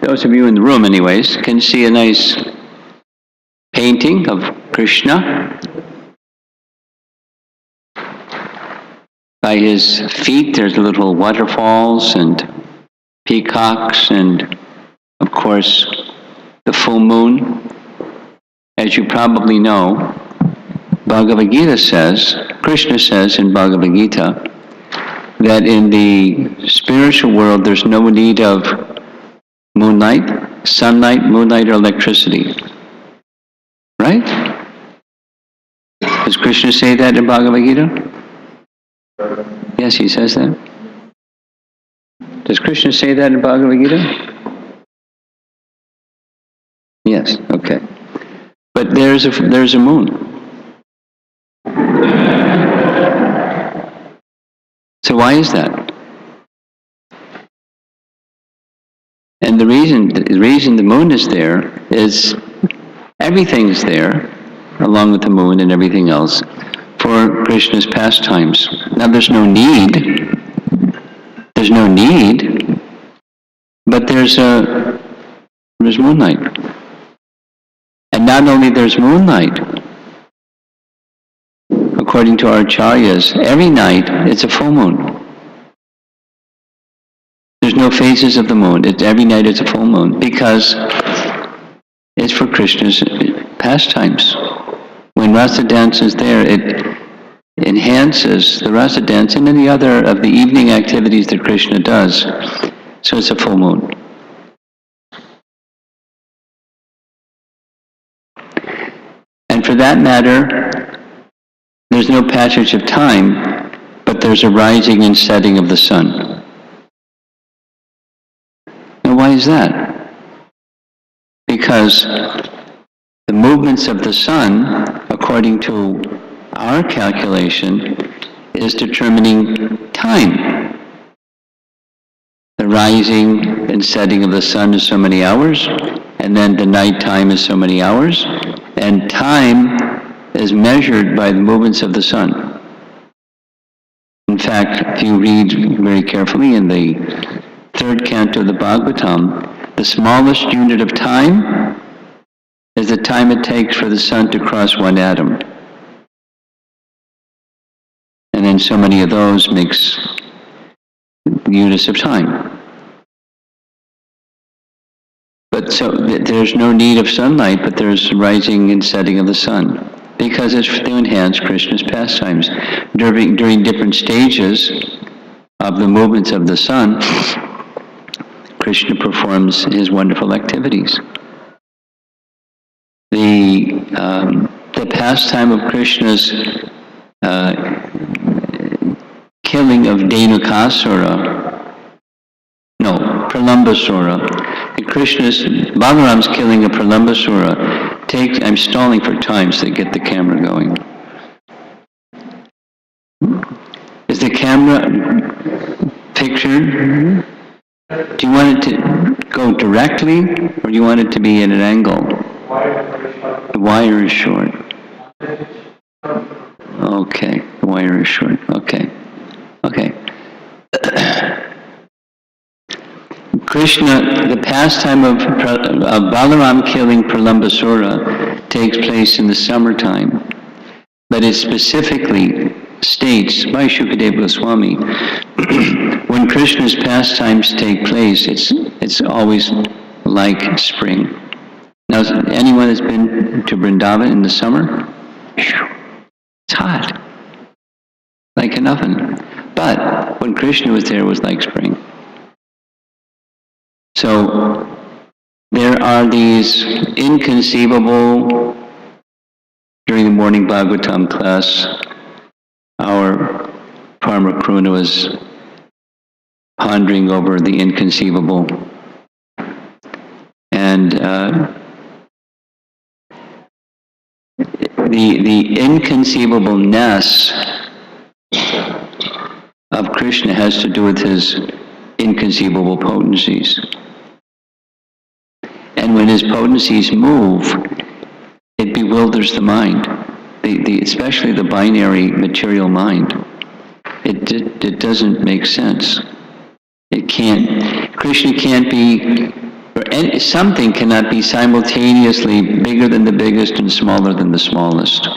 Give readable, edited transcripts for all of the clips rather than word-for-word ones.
those of you in the room anyways, can see a nice painting of Krishna. By his feet there's little waterfalls and peacocks and, of course, the full moon. As you probably know, Bhagavad Gita says, Krishna says in Bhagavad Gita, that in the spiritual world there's no need of moonlight, sunlight, moonlight, or electricity. Right? Does Krishna say that in Bhagavad Gita? Yes, he says that. Does Krishna say that in Bhagavad Gita? Yes, okay. But there's a moon. So why is that? And the reason the moon is there is everything's there, along with the moon and everything else, for Krishna's pastimes. Now there's no need, but there's moonlight. And not only there's moonlight, according to our acharyas, every night it's a full moon. There's no phases of the moon. Every night it's a full moon, because it's for Krishna's pastimes. When rasa dance is there, it enhances the rasa dance and any other of the evening activities that Krishna does. So it's a full moon. And for that matter, there's no passage of time, but there's a rising and setting of the sun. Now why is that? Because the movements of the sun, according to our calculation, is determining time. The rising and setting of the sun is so many hours, and then the night time is so many hours, and time is measured by the movements of the sun. In fact, if you read very carefully in the third canto of the Bhagavatam, the smallest unit of time is the time it takes for the sun to cross one atom. And then so many of those makes units of time. But so there's no need of sunlight, but there's rising and setting of the sun, because it's to enhance Krishna's pastimes. During different stages of the movements of the sun, Krishna performs his wonderful activities. The pastime of Krishna's killing of Pralambasura. Balaram's killing of Pralambasura takes, I'm stalling for time so to get the camera going. Is the camera pictured? Do you want it to go directly, or do you want it to be at an angle? The wire is short. Okay, the wire is short. Okay. Krishna, the pastime of Balaram killing Pralambasura takes place in the summertime, but it specifically states by Shukadeva Goswami, when Krishna's pastimes take place, it's always like spring. Now, anyone that's been to Vrindavan in the summer? It's hot, like an oven. But when Krishna was there, it was like spring. So there are these inconceivable, during the morning Bhagavatam class, our Parma Kruna was pondering over the inconceivable. And the inconceivableness of Krishna has to do with his inconceivable potencies. And when his potencies move, it bewilders the mind, especially the binary material mind. It doesn't make sense. Krishna can't be for something cannot be simultaneously bigger than the biggest and smaller than the smallest.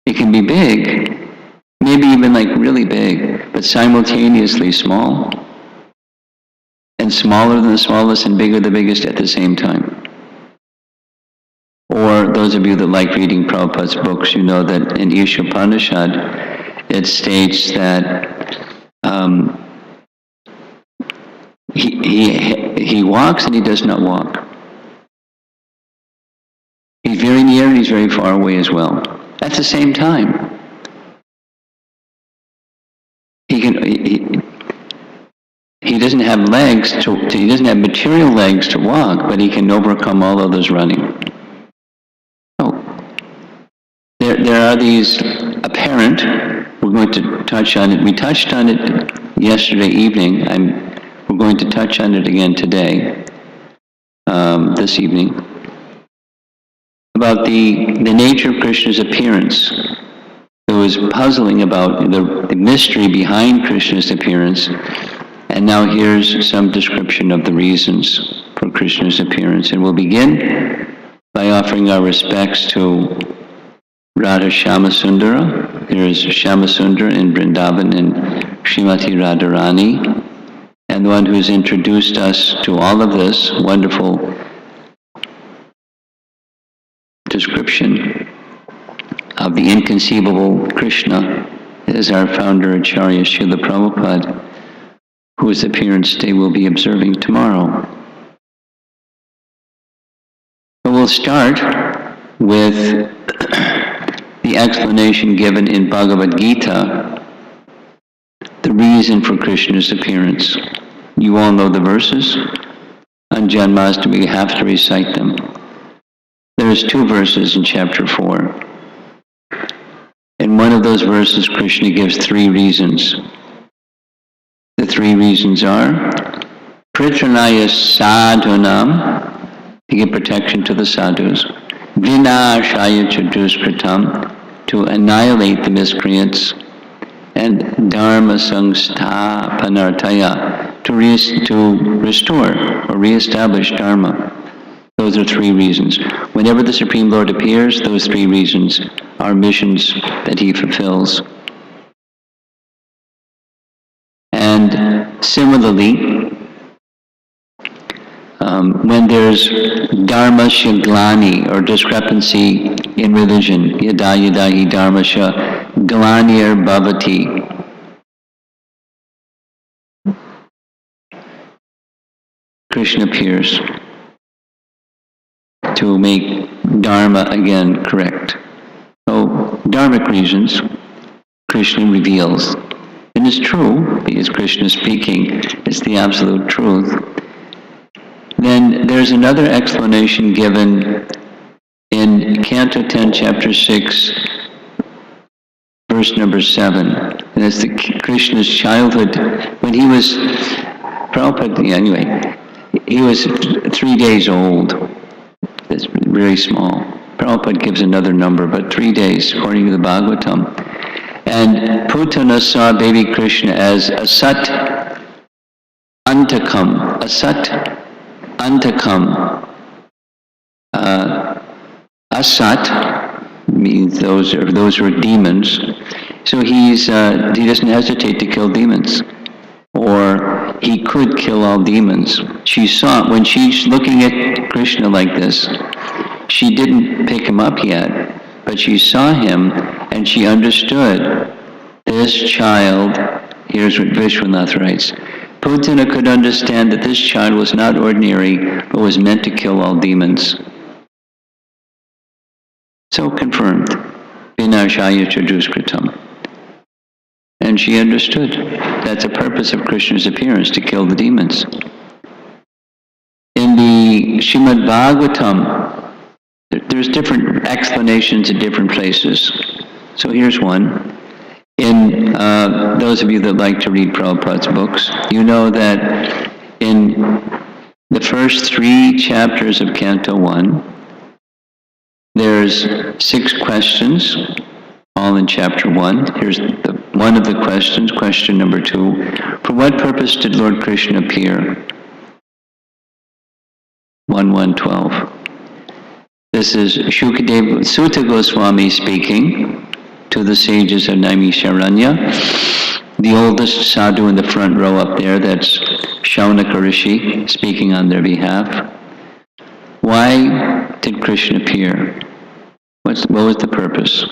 It can be big, maybe even like really big, but simultaneously small, and smaller than the smallest and bigger than the biggest at the same time. Or those of you that like reading Prabhupada's books, you know that in Ishopanishad it states that he walks and he does not walk. He's very near and he's very far away as well. At the same time. He doesn't have legs he doesn't have material legs to walk, but he can overcome all others running. There are these apparent, we're going to touch on it. We touched on it yesterday evening. We're going to touch on it again today, this evening, about the nature of Krishna's appearance. It was puzzling about the mystery behind Krishna's appearance, and now here's some description of the reasons for Krishna's appearance. And we'll begin by offering our respects to Radha Shyamasundara. There is Shyamasundara in Vrindavan and Srimati Radharani, and the one who's introduced us to all of this wonderful description of the inconceivable Krishna is our founder Acharya Srila Prabhupada, whose appearance day we'll be observing tomorrow. But we'll start with the explanation given in Bhagavad Gita, the reason for Krishna's appearance. You all know the verses. On Janmashtami we have to recite them. There's 2 verses in chapter 4. In one of those verses, Krishna gives 3 reasons. The 3 reasons are Pritranaya sadhunam, to give protection to the sadhus, Vinashaya chaduskritam, to annihilate the miscreants, and Dharma sangsthapanartaya, to restore or reestablish Dharma. Those are 3 reasons. Whenever the Supreme Lord appears, those 3 reasons are missions that he fulfills. And similarly, when there's dharmasya glani, or discrepancy in religion, yada yada hi dharmasya glanir bhavati, Krishna appears to make dharma again correct. So, dharmic reasons, Krishna reveals. And it's true, because Krishna speaking is the absolute truth. Then there's another explanation given in Canto 10, Chapter 6, verse number 7. And it's Krishna's childhood, when he was, Prabhupada, anyway, he was 3 days old. It's very small. Prabhupada gives another number, but 3 days, according to the Bhagavatam. And Putana saw baby Krishna as Asat Antakam. Asat Antakam. Asat means those were demons. So he doesn't hesitate to kill demons. Or he could kill all demons. She saw, when she's looking at Krishna like this, she didn't pick him up yet, but she saw him and she understood this child. Here's what Vishwanath writes. Putana could understand that this child was not ordinary, but was meant to kill all demons. So confirmed. Vinashaya chaduskritam. And she understood. That's the purpose of Krishna's appearance, to kill the demons. In the Srimad Bhagavatam, there's different explanations in different places. So here's one. In those of you that like to read Prabhupada's books, you know that in the first 3 chapters of Canto 1, there's 6 questions, all in chapter 1. Here's one of the questions, question number 2. For what purpose did Lord Krishna appear? 1:112. This is Shukadeva Sutta Goswami speaking to the sages of Naimisharanya. The oldest sadhu in the front row up there, that's Shaunaka Rishi, speaking on their behalf. Why did Krishna appear? What was the purpose?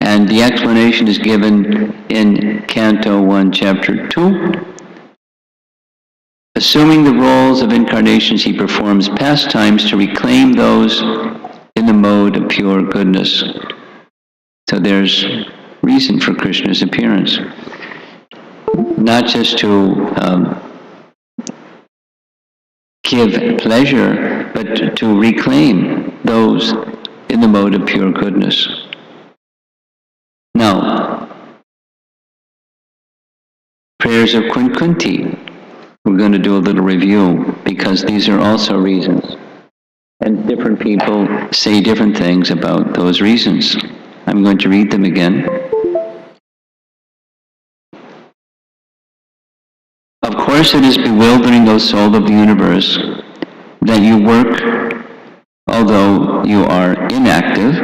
And the explanation is given in Canto 1, Chapter 2. Assuming the roles of incarnations, he performs pastimes to reclaim those in the mode of pure goodness. So there's reason for Krishna's appearance. Not just to give pleasure, but to reclaim those in the mode of pure goodness. Now, prayers of Kunti. We're going to do a little review, because these are also reasons. And different people say different things about those reasons. I'm going to read them again. Of course it is bewildering, O soul of the universe, that you work although you are inactive,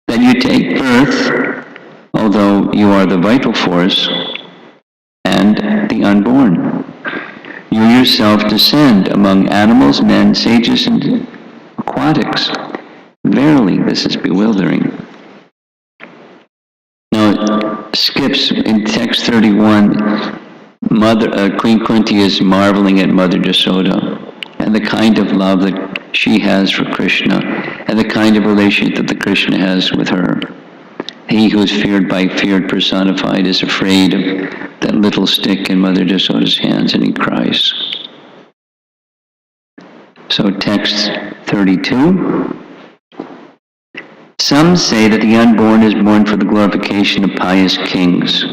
that you take birth although you are the vital force and the unborn. You yourself descend among animals, men, sages, and aquatics. Verily, this is bewildering. Now it skips in text 31. Queen Kunti is marveling at Mother Jasoda and the kind of love that she has for Krishna and the kind of relationship that Krishna has with her. He who is feared by fear personified is afraid of that little stick in Mother Jasoda's hands, and he cries. So text 32. Some say that the unborn is born for the glorification of pious kings.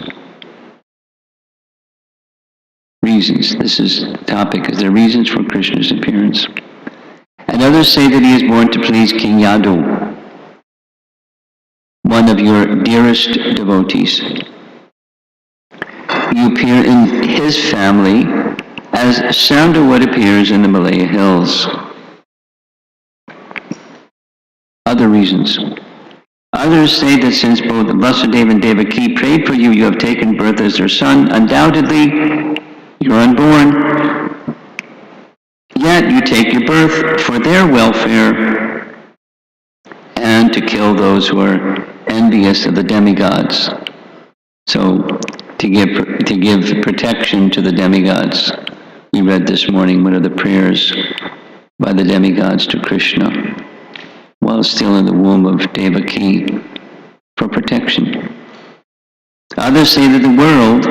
Reasons. This is the topic. Is there reasons for Krishna's appearance? And others say that he is born to please King Yadu, one of your dearest devotees. You appear in his family as sandalwood appears in the Malaya hills. Other reasons. Others say that since both Vasudeva and Devaki prayed for you, you have taken birth as their son. Undoubtedly, you're unborn. Yet you take your birth for their welfare and to kill those who are envious of the demigods. So, to give protection to the demigods. We read this morning one of the prayers by the demigods to Krishna while still in the womb of Devaki for protection. Others say that the world,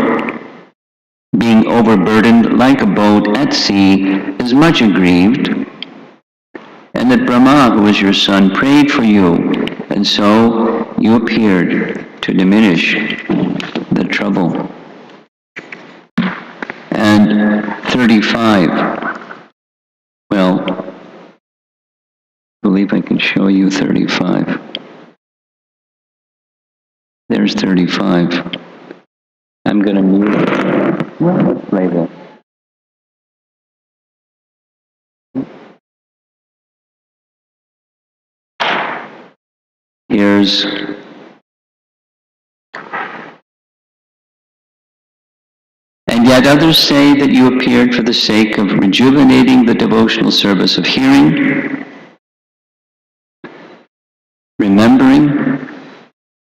being overburdened like a boat at sea, is much aggrieved, and that Brahma, who is your son, prayed for you, and so you appeared to diminish the trouble. And 35. Well, I believe I can show you 35. There's 35. I'm going to move it. Let's play that. Here's and yet others say that you appeared for the sake of rejuvenating the devotional service of hearing, remembering,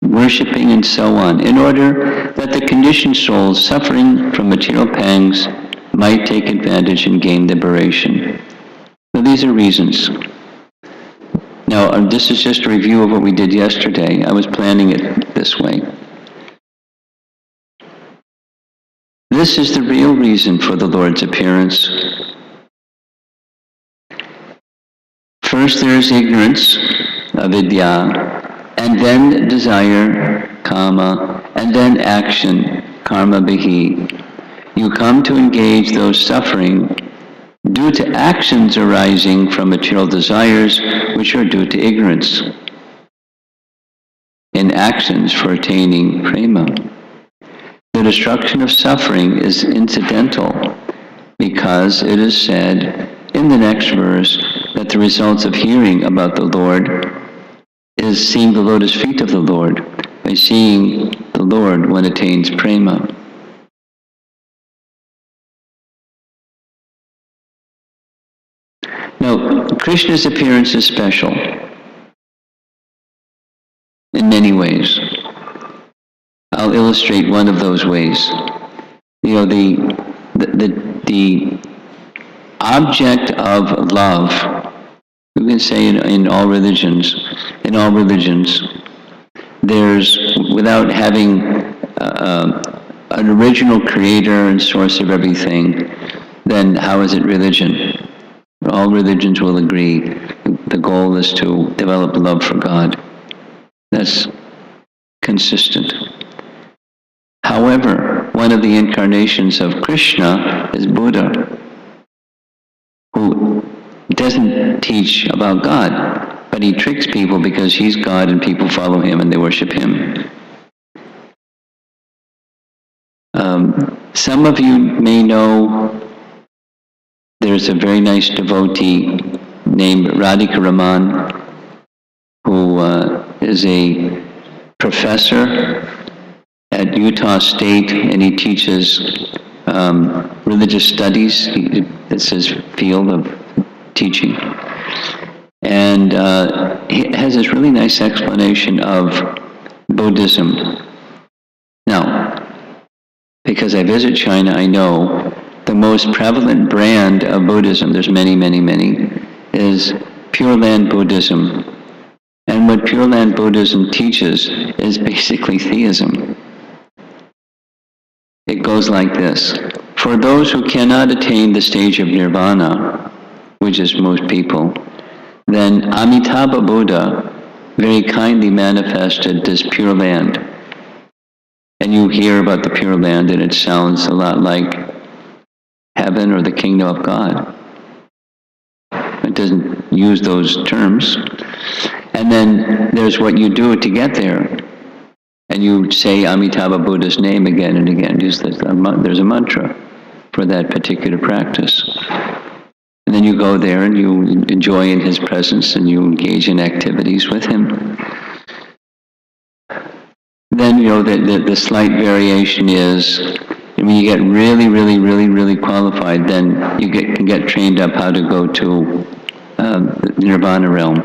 worshipping, and so on, in order that the conditioned souls suffering from material pangs might take advantage and gain liberation. So these are reasons. Now, this is just a review of what we did yesterday. I was planning it this way. This is the real reason for the Lord's appearance. First there is ignorance, avidya, and then desire, kama, and then action, karma bihi. You come to engage those suffering due to actions arising from material desires, which are due to ignorance, in actions for attaining prema. The destruction of suffering is incidental because it is said in in the next verse that the results of hearing about the Lord is seeing the lotus feet of the Lord. By seeing the Lord, one attains prema. Now, Krishna's appearance is special in many ways. I'll illustrate one of those ways. You know, the object of love, we can say in all religions, there's, without having an original creator and source of everything, then how is it religion? All religions will agree the goal is to develop love for God. That's consistent. However, one of the incarnations of Krishna is Buddha, who doesn't teach about God, but he tricks people because he's God and people follow him and they worship him. Some of you may know there's a very nice devotee named Radhika Raman, who is a professor at Utah State, and he teaches religious studies. It's his field of teaching. And he has this really nice explanation of Buddhism. Now, because I visit China, I know the most prevalent brand of Buddhism, there's many, many, many, is Pure Land Buddhism. And what Pure Land Buddhism teaches is basically theism. It goes like this. For those who cannot attain the stage of nirvana, which is most people, then Amitabha Buddha very kindly manifested this Pure Land. And you hear about the Pure Land and it sounds a lot like heaven or the kingdom of God. It doesn't use those terms. And then there's what you do to get there. And you say Amitabha Buddha's name again and again. There's a mantra for that particular practice. And then you go there and you enjoy in his presence and you engage in activities with him. Then, you know, the slight variation is, when you get really, really, really, really qualified, then you can get trained up how to go to the nirvana realm.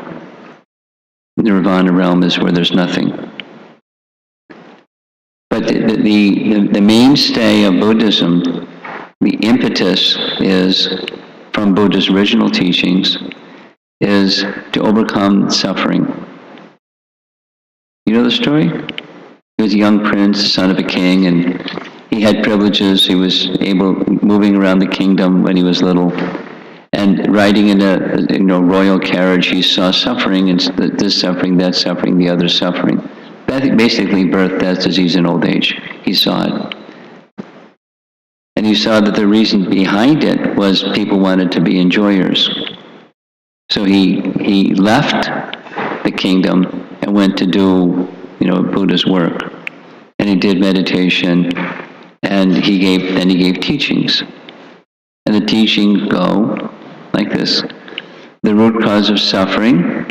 Nirvana realm is where there's nothing. But the mainstay of Buddhism, the impetus is, from Buddha's original teachings, is to overcome suffering. You know the story? He was a young prince, son of a king, and he had privileges. He was moving around the kingdom when he was little. And riding in a royal carriage, he saw suffering, and this suffering, that suffering, the other suffering. Basically birth, death, disease, and old age. He saw it. And he saw that the reason behind it was people wanted to be enjoyers. So he left the kingdom and went to do, Buddha's work. And he did meditation, and he gave teachings. And the teachings go like this. The root cause of suffering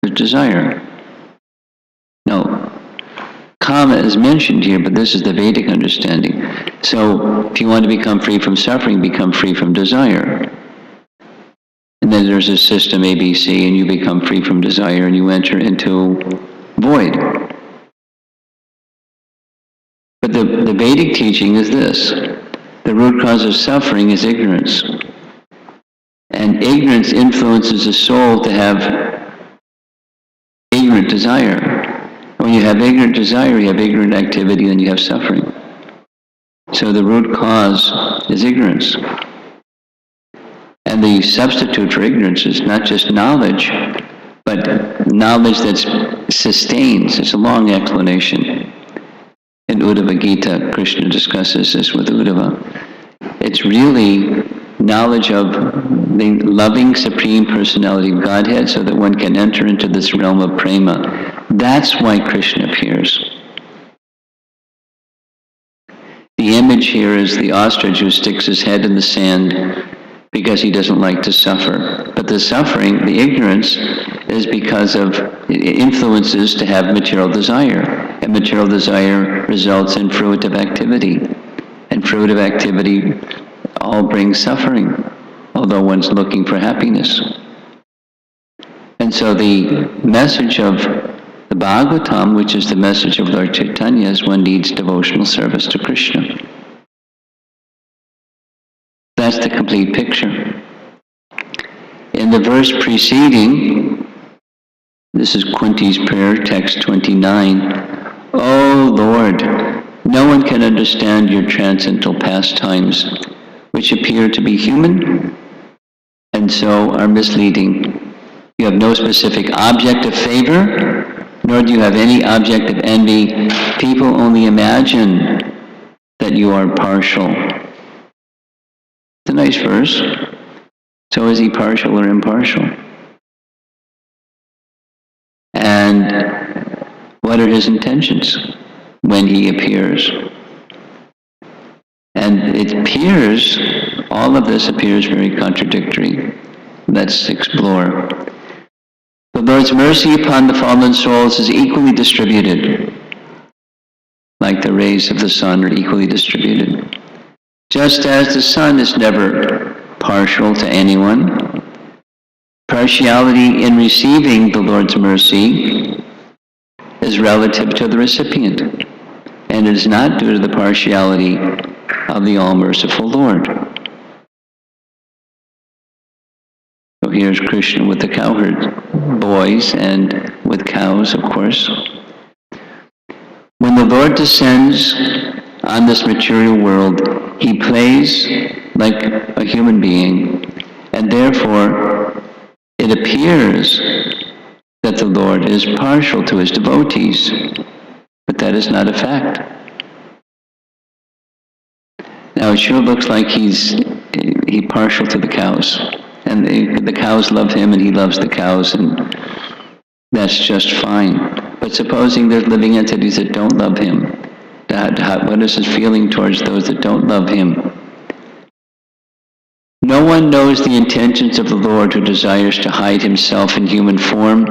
is desire. Now, kama is mentioned here, but this is the Vedic understanding. So, if you want to become free from suffering, become free from desire. And then there's a system ABC, and you become free from desire, and you enter into void. But the Vedic teaching is this. The root cause of suffering is ignorance. And ignorance influences the soul to have ignorant desire. When you have ignorant desire, you have ignorant activity, then you have suffering. So the root cause is ignorance. And the substitute for ignorance is not just knowledge, but knowledge that sustains. It's a long explanation. In Uddhava Gita, Krishna discusses this with Uddhava. It's really knowledge of the loving Supreme Personality of Godhead so that one can enter into this realm of prema. That's why Krishna appears. The image here is the ostrich who sticks his head in the sand because he doesn't like to suffer. But the suffering, the ignorance, is because of influences to have material desire. And material desire results in fruitive activity. And fruitive activity all brings suffering, although one's looking for happiness. And so the message of the Bhagavatam, which is the message of Lord Chaitanya, is one needs devotional service to Krishna. That's the complete picture. In the verse preceding, this is Kunti's prayer, text 29. O Lord, no one can understand your transcendental pastimes, which appear to be human and so are misleading. You have no specific object of favor, nor do you have any object of envy. People only imagine that you are partial. It's a nice verse. So is he partial or impartial? And what are his intentions when he appears? And it appears, all of this appears very contradictory. Let's explore. The Lord's mercy upon the fallen souls is equally distributed, like the rays of the sun are equally distributed. Just as the sun is never partial to anyone, partiality in receiving the Lord's mercy is relative to the recipient, and it is not due to the partiality of the all-merciful Lord. So here's Krishna with the cowherd boys and with cows, of course. When the Lord descends on this material world, he plays like a human being, and therefore it appears that the Lord is partial to his devotees, but that is not a fact. Now it sure looks like he's partial to the cows, and the cows love him and he loves the cows, and that's just fine. But supposing there's living entities that don't love him, what is his feeling towards those that don't love him? No one knows the intentions of the Lord who desires to hide himself in human form,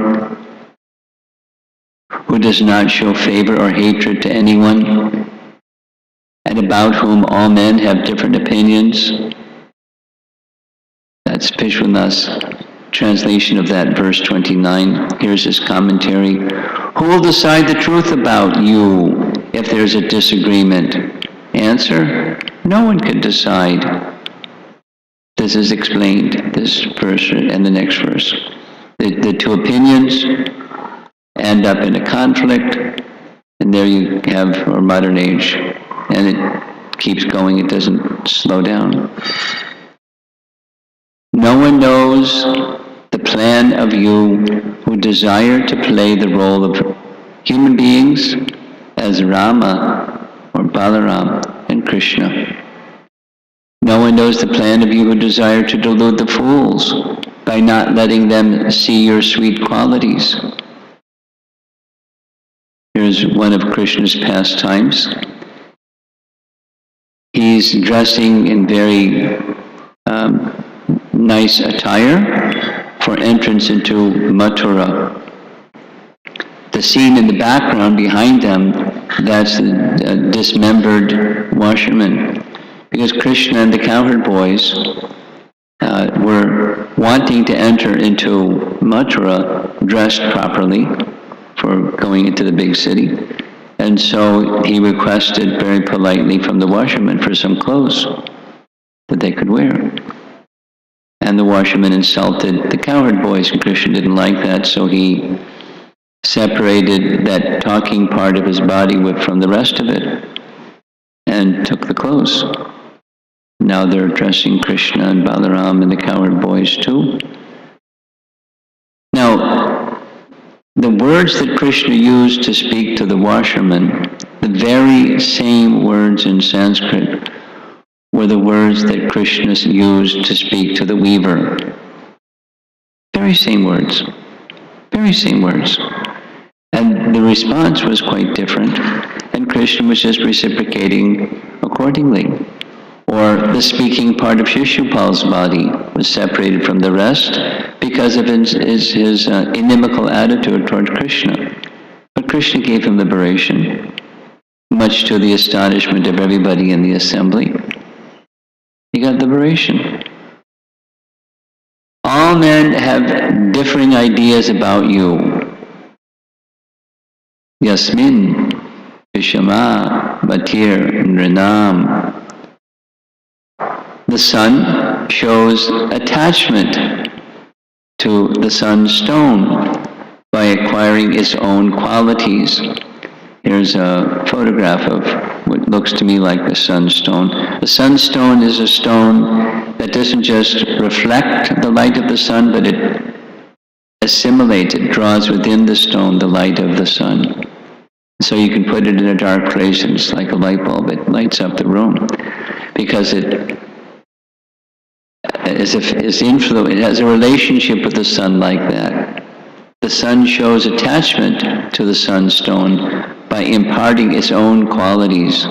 who does not show favor or hatred to anyone, and about whom all men have different opinions. That's Vishwanath's translation of that verse 29. Here's his commentary. Who will decide the truth about you if there's a disagreement? Answer, no one can decide. This is explained, this verse and the next verse. The two opinions end up in a conflict, and there you have our modern age, and it keeps going, it doesn't slow down. No one knows the plan of you who desire to play the role of human beings as Rama or Balaram and Krishna. No one knows the plan of you who desire to delude the fools by not letting them see your sweet qualities. Here's one of Krishna's pastimes. He's dressing in very nice attire for entrance into Mathura. The scene in the background behind them, that's the dismembered washerman. Because Krishna and the cowherd boys were wanting to enter into Mathura dressed properly for going into the big city. And so he requested very politely from the washerman for some clothes that they could wear. And the washerman insulted the cowherd boys, and Krishna didn't like that, so he separated that talking part of his body from the rest of it and took the clothes. Now they're addressing Krishna and Balaram and the cowherd boys too. Now, the words that Krishna used to speak to the washerman, the very same words in Sanskrit, were the words that Krishna used to speak to the weaver. Very same words. Very same words. And the response was quite different. And Krishna was just reciprocating accordingly. Or the speaking part of Shishupal's body was separated from the rest because of his inimical attitude toward Krishna. But Krishna gave him liberation, much to the astonishment of everybody in the assembly. He got liberation. All men have differing ideas about you. Yasmin, Vishama, Bhatir, Nrinam. The sun shows attachment to the sun's stone by acquiring its own qualities. Here's a photograph of what looks to me like the sunstone. The sunstone is a stone that doesn't just reflect the light of the sun, but it assimilates, it draws within the stone the light of the sun. So you can put it in a dark place and it's like a light bulb. It lights up the room because it has a relationship with the sun like that. The sun shows attachment to the sunstone by imparting its own qualities.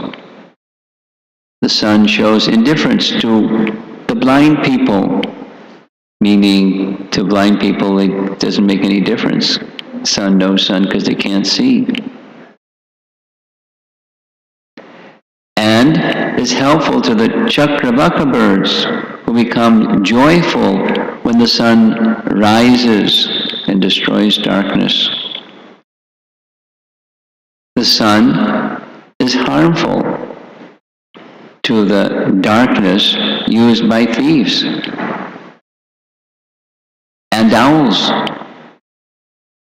The sun shows indifference to the blind people, meaning to blind people it doesn't make any difference. Sun, no sun, because they can't see. And is helpful to the Chakravaka birds, who become joyful when the sun rises and destroys darkness. The sun is harmful to the darkness used by thieves and owls.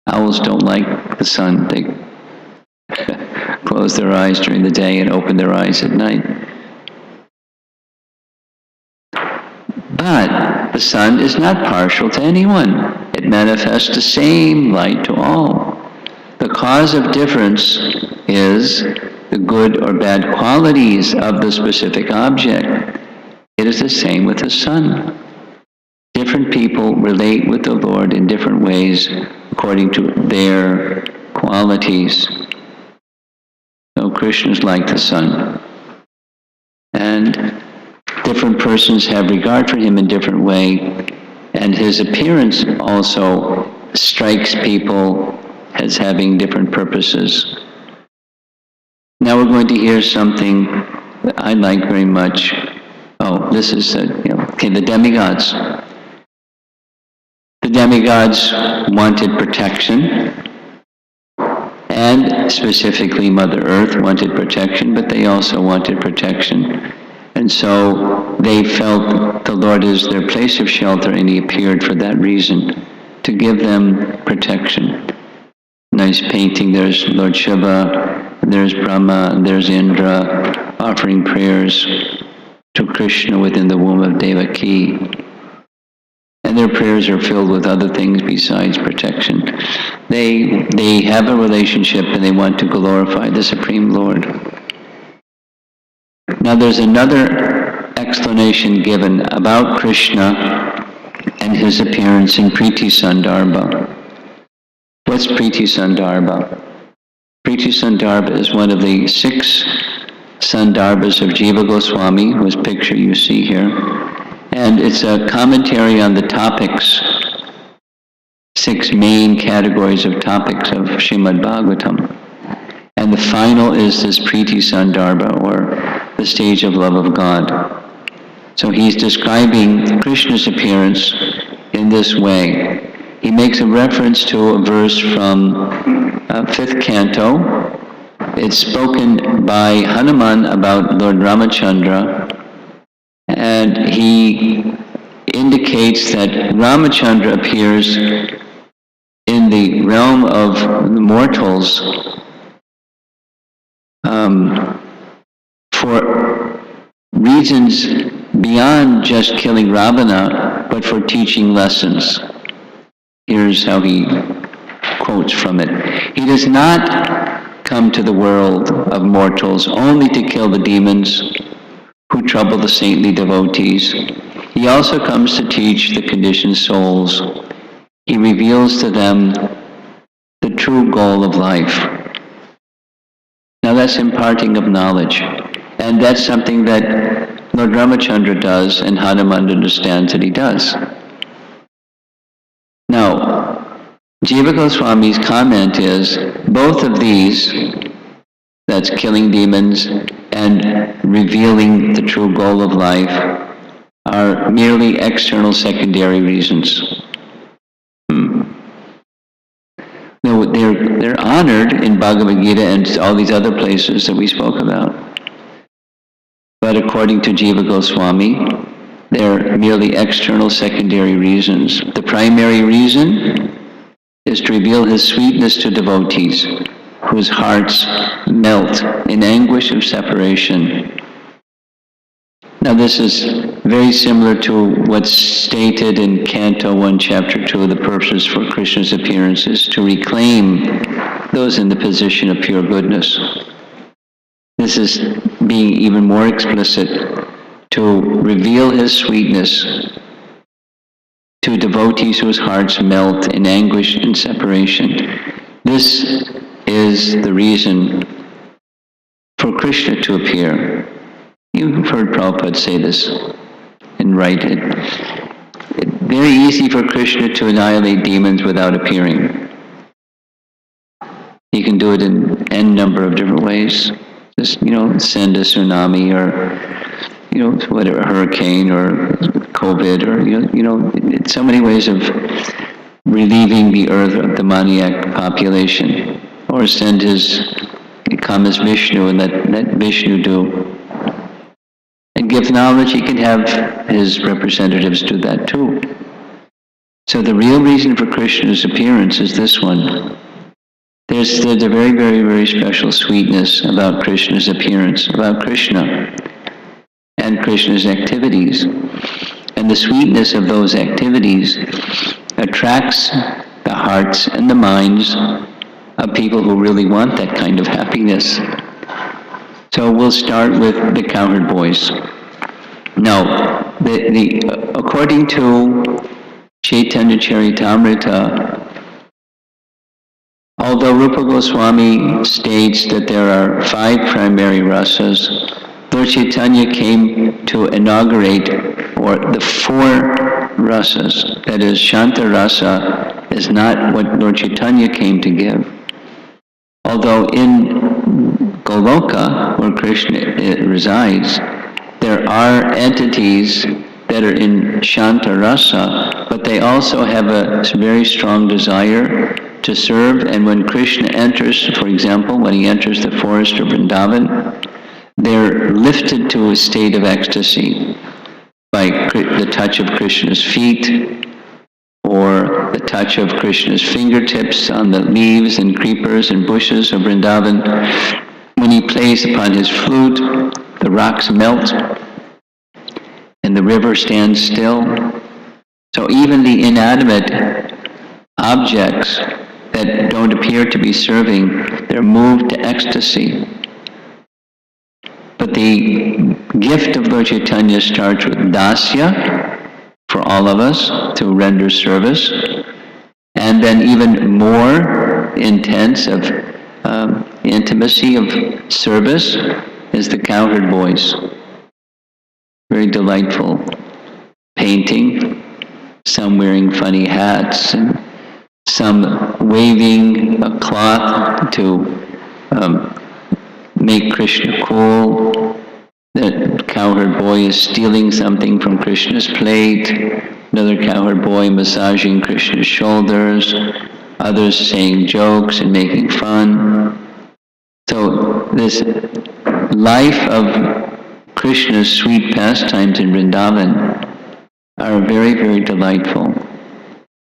Owls don't like the sun. They close their eyes during the day and open their eyes at night. But the sun is not partial to anyone. It manifests the same light to all. The cause of difference is the good or bad qualities of the specific object. It is the same with the sun. Different people relate with the Lord in different ways according to their qualities. So Krishna is like the sun. And different persons have regard for him in different way, and his appearance also strikes people as having different purposes. Now we're going to hear something that I like very much. Oh, this is the demigods. The demigods wanted protection, and specifically Mother Earth wanted protection, but they also wanted protection. And so they felt the Lord is their place of shelter, and he appeared for that reason, to give them protection. Nice painting, there's Lord Shiva, there's Brahma, and there's Indra, offering prayers to Krishna within the womb of Devaki. And their prayers are filled with other things besides protection. They have a relationship and they want to glorify the Supreme Lord. Now there's another explanation given about Krishna and his appearance in Priti Sandarbha. What's Priti Sandarbha? Priti Sandarbha is one of the 6 Sandarbhas of Jiva Goswami, whose picture you see here. And it's a commentary on the topics, 6 main categories of topics of Srimad Bhagavatam. And the final is this Priti Sandarbha, or the stage of love of God. So he's describing Krishna's appearance in this way. He makes a reference to a verse from 5th canto. It's spoken by Hanuman about Lord Ramachandra, and he indicates that Ramachandra appears in the realm of the mortals for reasons beyond just killing Ravana, but for teaching lessons. Here's how he quotes from it. He does not come to the world of mortals only to kill the demons who trouble the saintly devotees. He also comes to teach the conditioned souls. He reveals to them the true goal of life. Now that's imparting of knowledge. And that's something that Lord Ramachandra does, and Hanuman understands that he does. Now, Jiva Goswami's comment is, both of these, that's killing demons and revealing the true goal of life, are merely external secondary reasons. No, they're honored in Bhagavad Gita and all these other places that we spoke about. But according to Jiva Goswami, they're merely external secondary reasons. The primary reason is to reveal his sweetness to devotees, whose hearts melt in anguish of separation. Now this is very similar to what's stated in Canto 1, Chapter 2, the purpose for Krishna's appearances, to reclaim those in the position of pure goodness. This is being even more explicit, to reveal his sweetness to devotees whose hearts melt in anguish and separation. This is the reason for Krishna to appear. You've heard Prabhupada say this and write it. It's very easy for Krishna to annihilate demons without appearing. He can do it in n number of different ways. Just, send a tsunami or, whatever, a hurricane or COVID or, it's so many ways of relieving the earth of the demoniac population. Or send come as Vishnu and let Vishnu do. And give knowledge, he can have his representatives do that too. So the real reason for Krishna's appearance is this one. There's a very, very, very special sweetness about Krishna's appearance, about Krishna and Krishna's activities. And the sweetness of those activities attracts the hearts and the minds of people who really want that kind of happiness. So we'll start with the cowherd boys. Now, according to Chaitanya Charitamrita, although Rupa Goswami states that there are 5 primary rasas, Lord Chaitanya came to inaugurate the 4 rasas. That is, Shanta rasa is not what Lord Chaitanya came to give. Although in Goloka, where Krishna resides, there are entities that are in Shanta rasa, but they also have a very strong desire to serve. And when Krishna enters, for example, when he enters the forest of Vrindavan, they're lifted to a state of ecstasy by the touch of Krishna's feet, or the touch of Krishna's fingertips on the leaves and creepers and bushes of Vrindavan. When he plays upon his flute, the rocks melt and the river stands still. So even the inanimate objects that don't appear to be serving, they're moved to ecstasy. But the gift of Lord Chaitanya starts with dasya, for all of us, to render service, and then even more intense of intimacy of service is the cowherd boys. Very delightful painting, some wearing funny hats, and some waving a cloth to make Krishna cool. The cowherd boy is stealing something from Krishna's plate, another cowherd boy massaging Krishna's shoulders, others saying jokes and making fun. So this life of Krishna's sweet pastimes in Vrindavan are very, very delightful.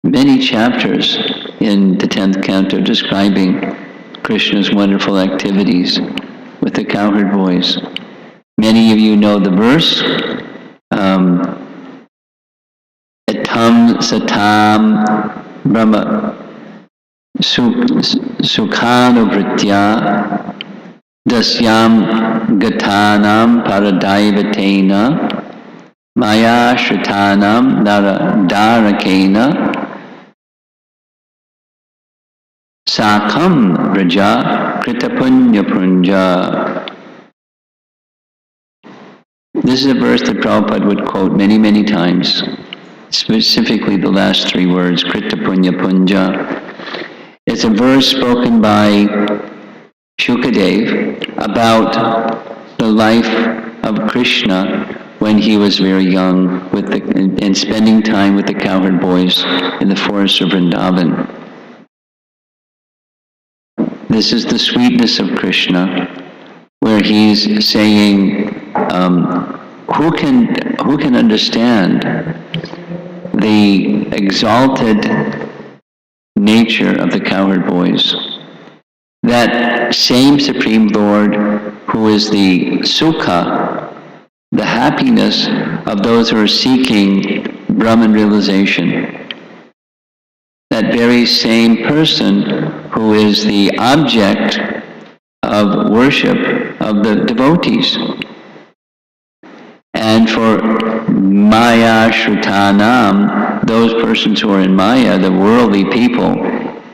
Many chapters in the 10th canto describing Krishna's wonderful activities with the cowherd boys. Many of you know the verse, Etam satam brahma sukhanuvritya dasyam gatanam paradaivatena maya shritanam darakena sakam raja kritapunya punja. This is a verse that Prabhupada would quote many, many times, specifically the last three words, Krita Punya Punja. It's a verse spoken by Shukadev about the life of Krishna when he was very young and spending time with the cowherd boys in the forest of Vrindavan. This is the sweetness of Krishna, where he's saying, who can understand the exalted nature of the cowherd boys? That same Supreme Lord who is the sukha, the happiness of those who are seeking Brahman realization. That very same person who is the object of worship of the devotees. And for Maya Shrutanam, those persons who are in Maya, the worldly people,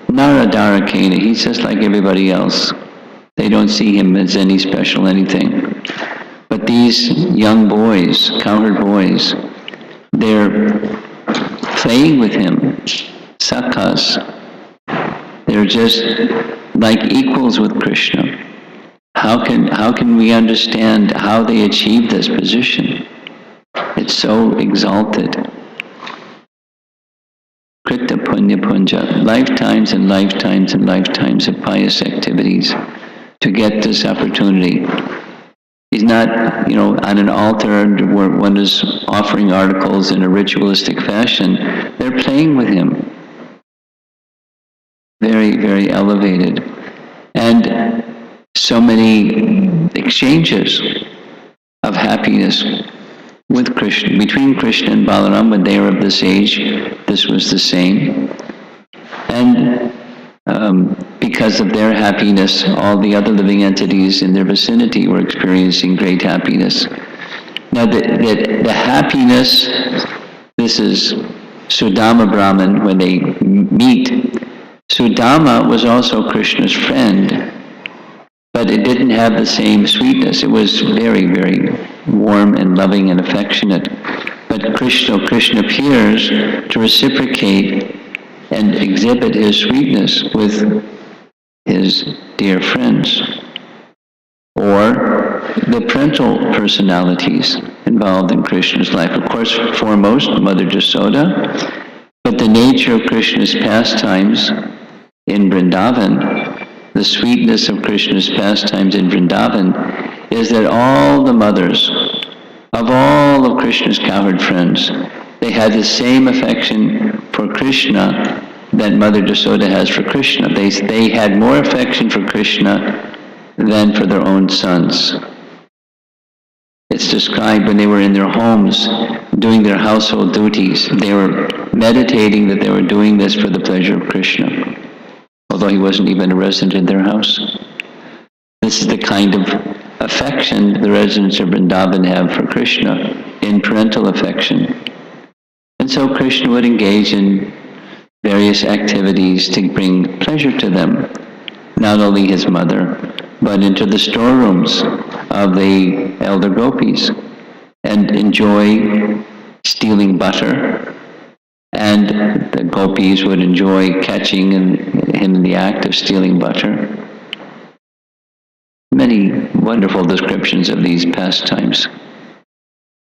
Naradarakena, he's just like everybody else. They don't see him as any special anything. But these young boys, cowherd boys, they're playing with him, sakhas. They're just like equals with Krishna. How can we understand how they achieved this position? It's so exalted. Krita Punya Punja, lifetimes and lifetimes and lifetimes of pious activities to get this opportunity. He's not, on an altar where one is offering articles in a ritualistic fashion. They're playing with him. Very, very elevated. And so many exchanges of happiness with Krishna, between Krishna and Balaram when they were of this age. This was the same. And because of their happiness, all the other living entities in their vicinity were experiencing great happiness. Now the happiness, this is Sudama Brahman when they meet. Sudama was also Krishna's friend, but it didn't have the same sweetness. It was very, very warm and loving and affectionate. But Krishna appears to reciprocate and exhibit his sweetness with his dear friends, or the parental personalities involved in Krishna's life. Of course, foremost, Mother Jasoda, but the nature of Krishna's pastimes in Vrindavan, the sweetness of Krishna's pastimes in Vrindavan, is that all the mothers of all of Krishna's cowherd friends, they had the same affection for Krishna that Mother Jasoda has for Krishna. They had more affection for Krishna than for their own sons. It's described when they were in their homes doing their household duties. They were meditating that they were doing this for the pleasure of Krishna, although he wasn't even a resident in their house. This is the kind of affection the residents of Vrindavan have for Krishna, in parental affection. And so Krishna would engage in various activities to bring pleasure to them, not only his mother, but into the storerooms of the elder gopis, and enjoy stealing butter. And the gopis would enjoy catching him in the act of stealing butter. Many wonderful descriptions of these pastimes.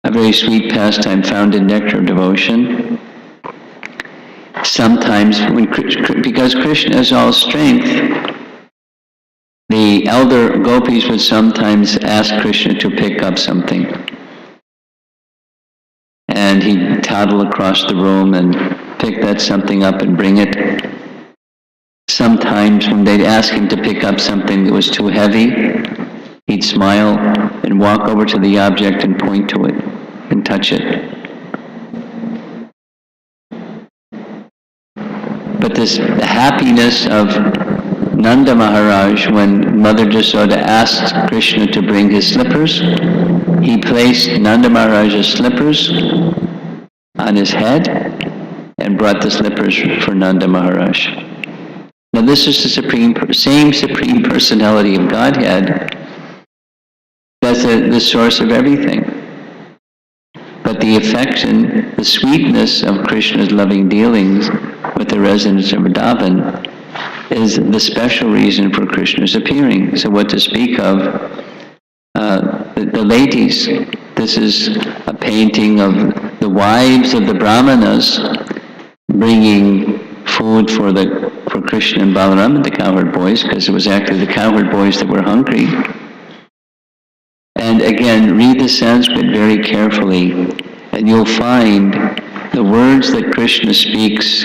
A very sweet pastime found in Nectar of Devotion. Sometimes, because Krishna is all strength, the elder gopis would sometimes ask Krishna to pick up something. And he'd toddle across the room and pick that something up and bring it. Sometimes when they'd ask him to pick up something that was too heavy, he'd smile and walk over to the object and point to it and touch it. But this happiness of Nanda Maharaj, when Mother Jasoda asked Krishna to bring his slippers, he placed Nanda Maharaj's slippers on his head and brought the slippers for Nanda Maharaj. Now this is the same Supreme Personality of Godhead. That's the source of everything. But the affection, the sweetness of Krishna's loving dealings with the residents of Vrindavan is the special reason for Krishna's appearing. So what to speak of the ladies? This is a painting of the wives of the Brahmanas bringing food for Krishna and Balaram and the cowherd boys, because it was actually the cowherd boys that were hungry. And again, read the Sanskrit very carefully, and you'll find the words that Krishna speaks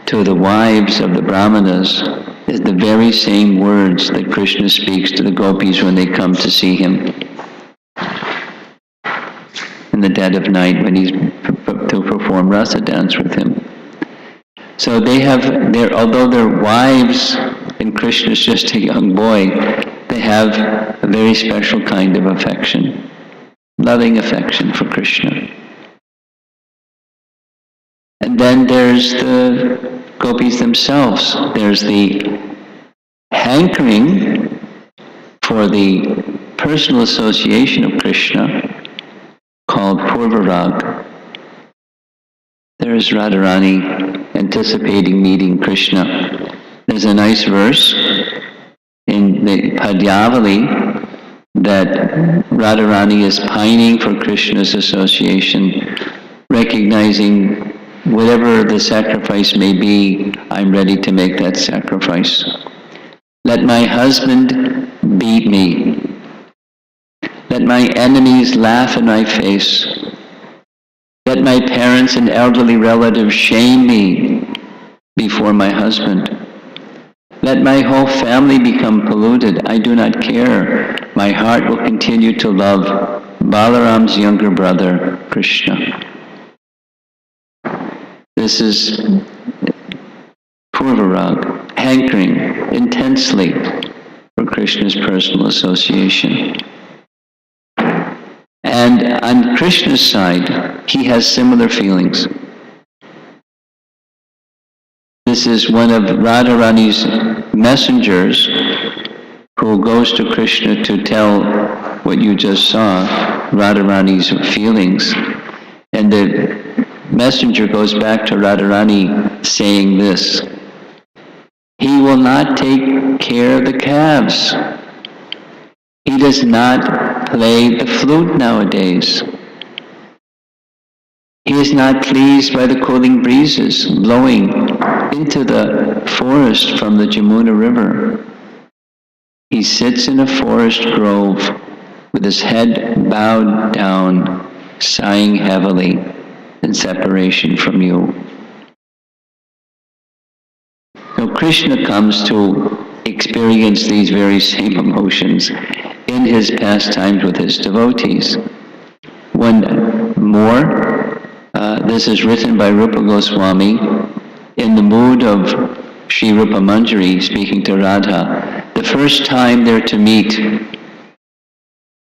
to the wives of the Brahmanas is the very same words that Krishna speaks to the gopis when they come to see him in the dead of night when he's to perform rasa dance with him. So they have although they're wives and Krishna's just a young boy, they have a very special kind of affection, loving affection for Krishna. And then there's the gopis themselves. There's the hankering for the personal association of Krishna called Purvarag. There's Radharani anticipating meeting Krishna. There's a nice verse in the Padyavali that Radharani is pining for Krishna's association, recognizing whatever the sacrifice may be, I'm ready to make that sacrifice. Let my husband beat me. Let my enemies laugh in my face. Let my parents and elderly relatives shame me before my husband. Let my whole family become polluted. I do not care. My heart will continue to love Balaram's younger brother, Krishna. This is Purvarag, hankering intensely for Krishna's personal association. And on Krishna's side, he has similar feelings. This is one of Radharani's messengers who goes to Krishna to tell what you just saw, Radharani's feelings. And the messenger goes back to Radharani saying this: he will not take care of the calves. He does not play the flute nowadays. He is not pleased by the cooling breezes blowing into the forest from the Jamuna River. He sits in a forest grove with his head bowed down, sighing heavily in separation from you. So Krishna comes to experience these very same emotions in his pastimes with his devotees. One more, this is written by Rupa Goswami in the mood of Sri Rupa Manjari speaking to Radha. The first time they're to meet,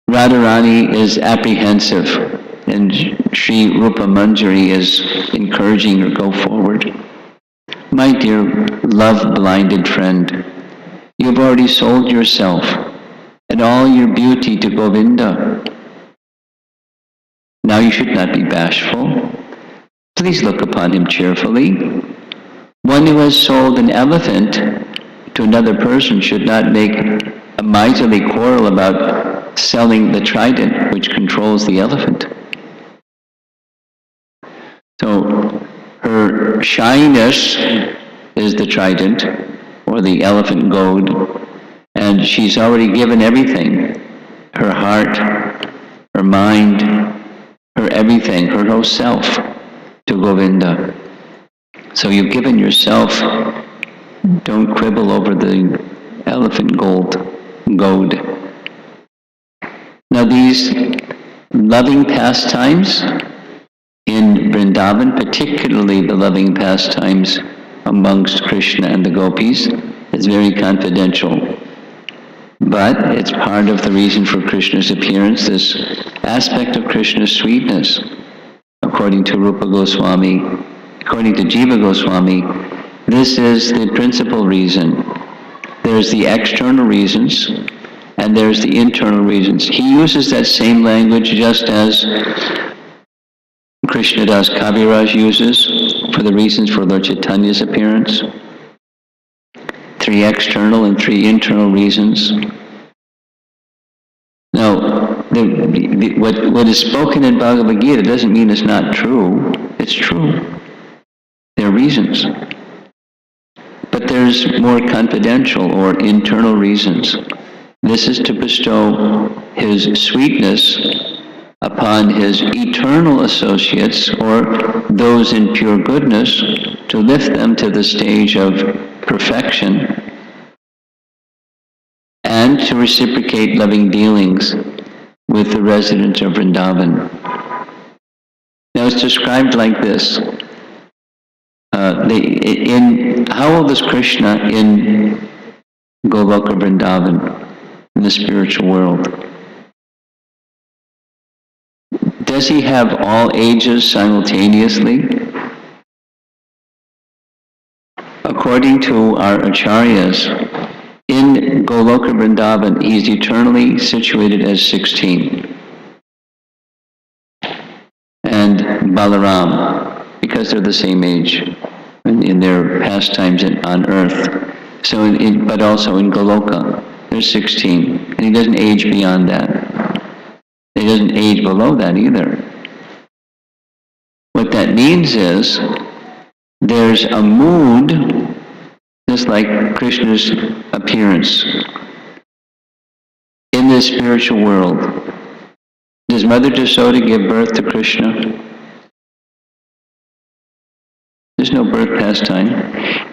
Radharani is apprehensive and Sri Rupa Manjari is encouraging her, go forward. My dear love-blinded friend, you've already sold yourself and all your beauty to Govinda. Now you should not be bashful. Please look upon him cheerfully. One who has sold an elephant to another person should not make a miserly quarrel about selling the trident which controls the elephant. So her shyness is the trident, or the elephant goad, and she's already given everything. Her heart, her mind, her everything, her whole self to Govinda. So you've given yourself, don't quibble over the elephant goad. Now these loving pastimes in Vrindavan, particularly the loving pastimes amongst Krishna and the gopis, is very confidential. But it's part of the reason for Krishna's appearance, this aspect of Krishna's sweetness. According to Rupa Goswami, according to Jiva Goswami, this is the principal reason. There's the external reasons, and there's the internal reasons. He uses that same language just as Krishna Das Kaviraj uses for the reasons for Lord Chaitanya's appearance. 3 external and 3 internal reasons. Now, what is spoken in Bhagavad Gita doesn't mean it's not true. It's true. There are reasons. But there's more confidential or internal reasons. This is to bestow his sweetness upon his eternal associates or those in pure goodness, to lift them to the stage of perfection and to reciprocate loving dealings with the residents of Vrindavan. Now it's described like this. How old is Krishna in Goloka Vrindavan, in the spiritual world? Does he have all ages simultaneously? According to our acharyas, in Goloka Vrindavan, he's eternally situated as 16. And Balaram, because they're the same age in their pastimes on earth. So, but also in Goloka, they're 16. And he doesn't age beyond that. He doesn't age below that either. What that means is, there's a mood, just like Krishna's appearance, in the spiritual world. Does Mother Jasoda give birth to Krishna? There's no birth pastime.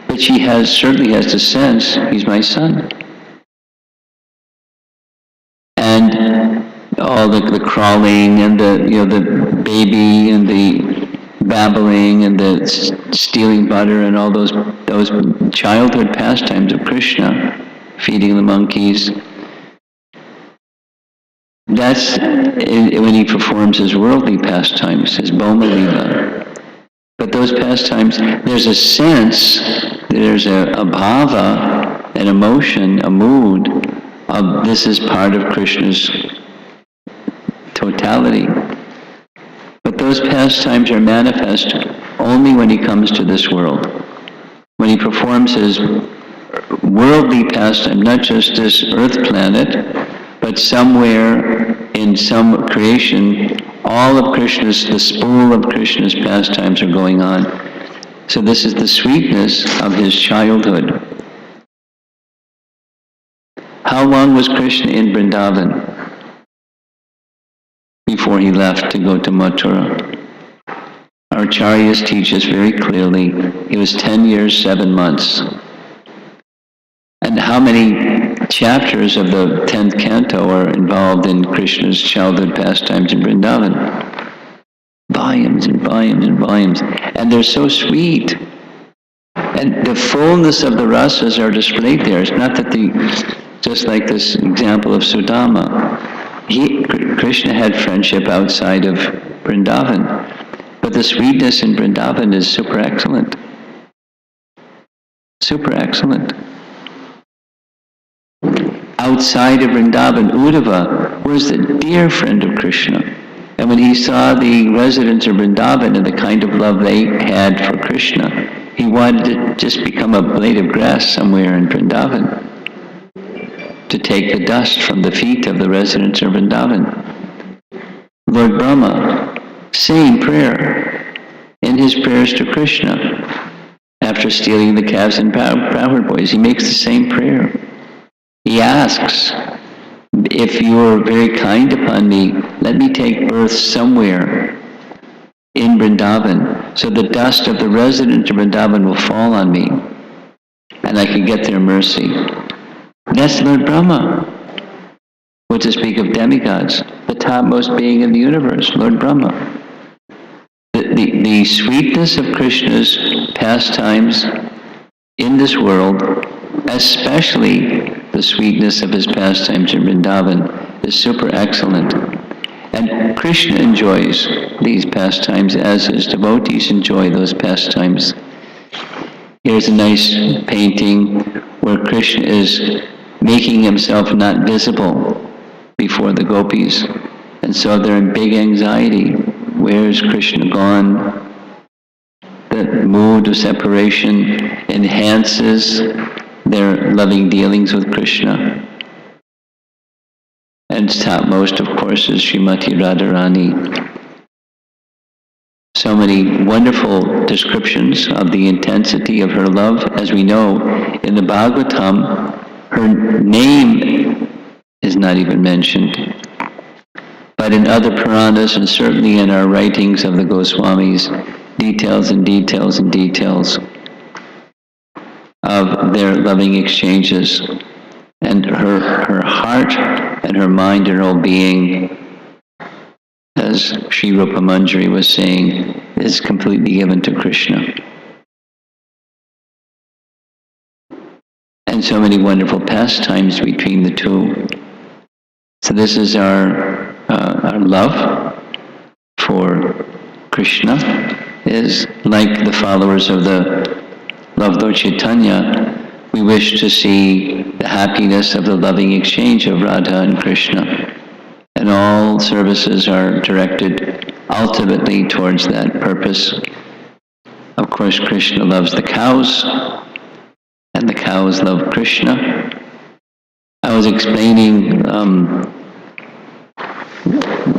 But she certainly has the sense, he's my son. And all the crawling and the baby and the babbling and the stealing butter and all those childhood pastimes of Krishna, feeding the monkeys. That's when he performs his worldly pastimes, his Bhoma Lila. But those pastimes, there's a sense, there's a bhava, an emotion, a mood of this is part of Krishna's totality. But those pastimes are manifest only when he comes to this world. When he performs his worldly pastime, not just this earth planet, but somewhere in some creation, all of Krishna's, the spool of Krishna's pastimes are going on. So this is the sweetness of his childhood. How long was Krishna in Vrindavan before he left to go to Mathura? Our acharyas teach us very clearly, it was 10 years, 7 months. And how many chapters of the 10th canto are involved in Krishna's childhood pastimes in Vrindavan? Volumes and volumes and volumes. And they're so sweet. And the fullness of the rasas are displayed there. It's not that just like this example of Sudama. Krishna had friendship outside of Vrindavan. But the sweetness in Vrindavan is super excellent. Super excellent. Outside of Vrindavan, Uddhava was the dear friend of Krishna. And when he saw the residents of Vrindavan and the kind of love they had for Krishna, he wanted to just become a blade of grass somewhere in Vrindavan, to take the dust from the feet of the residents of Vrindavan. Lord Brahma, same prayer in his prayers to Krishna. After stealing the calves and Brahmar boys, he makes the same prayer. He asks, if you are very kind upon me, let me take birth somewhere in Vrindavan, so the dust of the residents of Vrindavan will fall on me, and I can get their mercy. That's Lord Brahma. What to speak of demigods, the topmost being in the universe, Lord Brahma. The sweetness of Krishna's pastimes in this world, especially the sweetness of his pastimes in Vrindavan, is super excellent. And Krishna enjoys these pastimes as his devotees enjoy those pastimes. Here's a nice painting where Krishna is making himself not visible before the gopis. And so they're in big anxiety where's Krishna gone? The mood of separation enhances their loving dealings with Krishna. And topmost, of course, is Srimati Radharani. So many wonderful descriptions of the intensity of her love. As we know, in the Bhagavatam, her name is not even mentioned. But in other Puranas, and certainly in our writings of the Goswamis, details and details and details of their loving exchanges. And her heart and her mind and her whole being, as Sri Rupa Manjari was saying, is completely given to Krishna. And so many wonderful pastimes between the two. So this is our love for Krishna, is like the followers of the Lord Chaitanya. We wish to see the happiness of the loving exchange of Radha and Krishna. And all services are directed ultimately towards that purpose. Of course, Krishna loves the cows, and the cows love Krishna. I was explaining,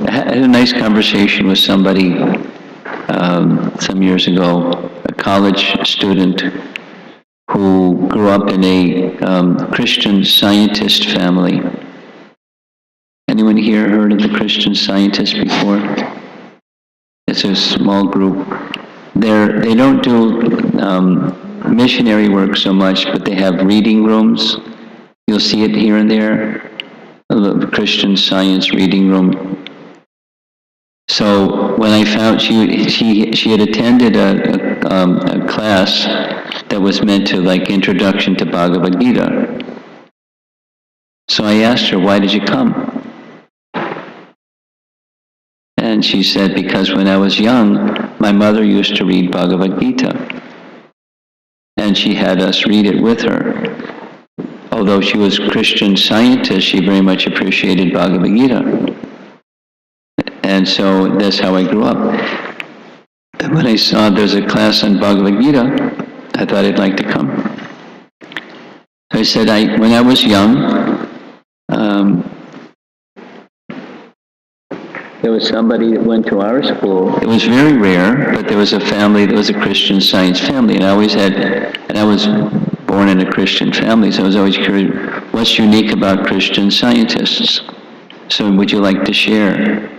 I had a nice conversation with somebody some years ago, a college student who grew up in a Christian Scientist family. Anyone here heard of the Christian Scientists before? It's a small group. They don't do missionary work so much, but they have reading rooms. You'll see it here and there, the Christian Science reading room. So when I found she had attended a class that was meant to, like, introduction to Bhagavad Gita. So I asked her, why did you come? And she said, because when I was young, my mother used to read Bhagavad Gita. And she had us read it with her. Although she was a Christian Scientist, she very much appreciated Bhagavad Gita. And so that's how I grew up. And when I saw there's a class on Bhagavad Gita, I thought I'd like to come. So I said, when I was young, there was somebody that went to our school. It was very rare, but there was a family that was a Christian Science family, and I was born in a Christian family, so I was always curious, what's unique about Christian Scientists? So would you like to share?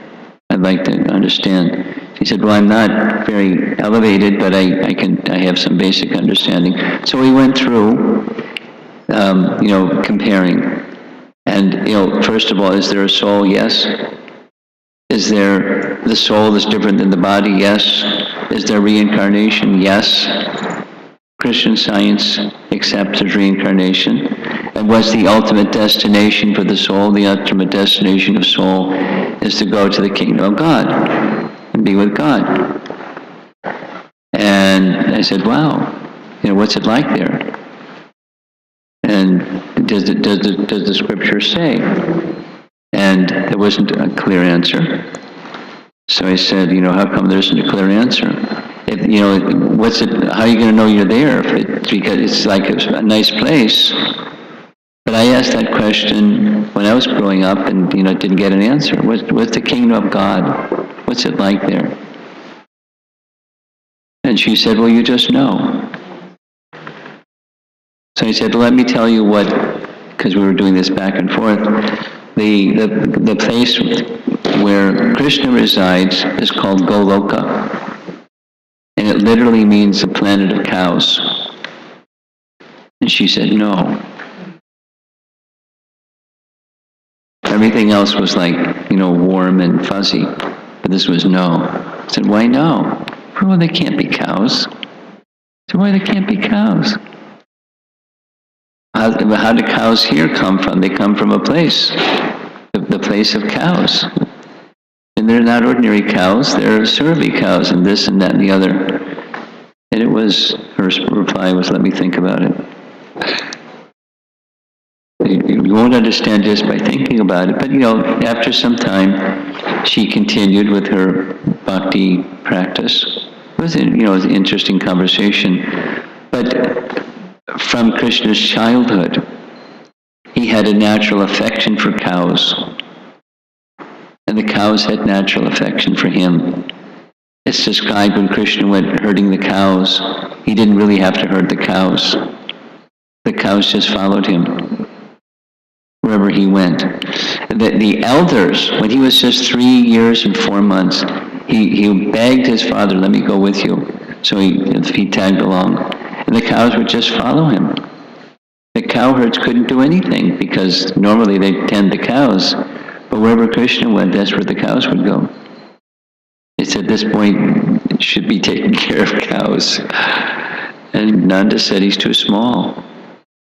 I'd like to understand. He said, well, I'm not very elevated, but I have some basic understanding. So we went through, comparing. And, first of all, is there a soul? Yes. Is there the soul is different than the body? Yes. Is there reincarnation? Yes. Christian Science accepts there's reincarnation. And what's the ultimate destination for the soul? The ultimate destination of soul is to go to the kingdom of God and be with God. And I said, wow, what's it like there? And does the scripture say? And there wasn't a clear answer. So I said, how come there isn't a clear answer? If, how are you going to know you're there? Because it's like a nice place. But I asked that question when I was growing up and, didn't get an answer. What's the kingdom of God? What's it like there? And she said, well, you just know. So I said, well, let me tell you because we were doing this back and forth, the place where Krishna resides is called Goloka. And it literally means the planet of cows. And she said, no. Everything else was like, warm and fuzzy. But this was no. I said, why no? Well, they can't be cows. I said, why they can't be cows? How do cows here come from? They come from a place, the place of cows. And they're not ordinary cows, they're Surabhi cows, and this and that and the other. And her reply was, let me think about it. You won't understand just by thinking about it, but after some time, she continued with her bhakti practice. It was, it was an interesting conversation. But from Krishna's childhood, he had a natural affection for cows. And the cows had natural affection for him. It's described when Krishna went herding the cows, he didn't really have to herd the cows. The cows just followed him wherever he went. The elders, when he was just 3 years and 4 months, he begged his father, let me go with you. So he tagged along. And the cows would just follow him. The cowherds couldn't do anything because normally they tend the cows. But wherever Krishna went, that's where the cows would go. It's at this point, it should be taking care of cows. And Nanda said he's too small.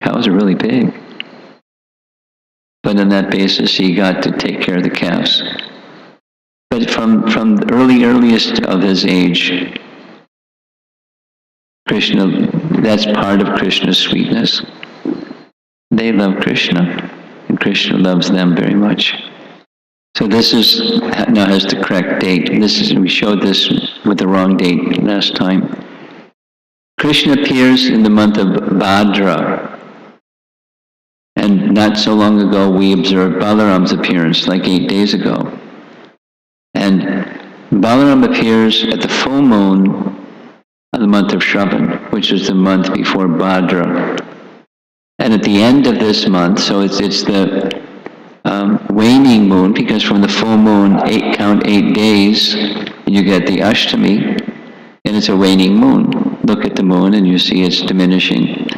Cows are really big. But on that basis, he got to take care of the calves. But from the earliest of his age, Krishna, that's part of Krishna's sweetness. They love Krishna, and Krishna loves them very much. So this is now has the correct date. We showed this with the wrong date last time. Krishna appears in the month of Bhadra. And not so long ago we observed Balaram's appearance, like 8 days ago. And Balaram appears at the full moon of the month of Shravan, which is the month before Bhadra. And at the end of this month, so it's the waning moon, because from the full moon, count 8 days, and you get the Ashtami, and it's a waning moon. Look at the moon and you see it's diminishing.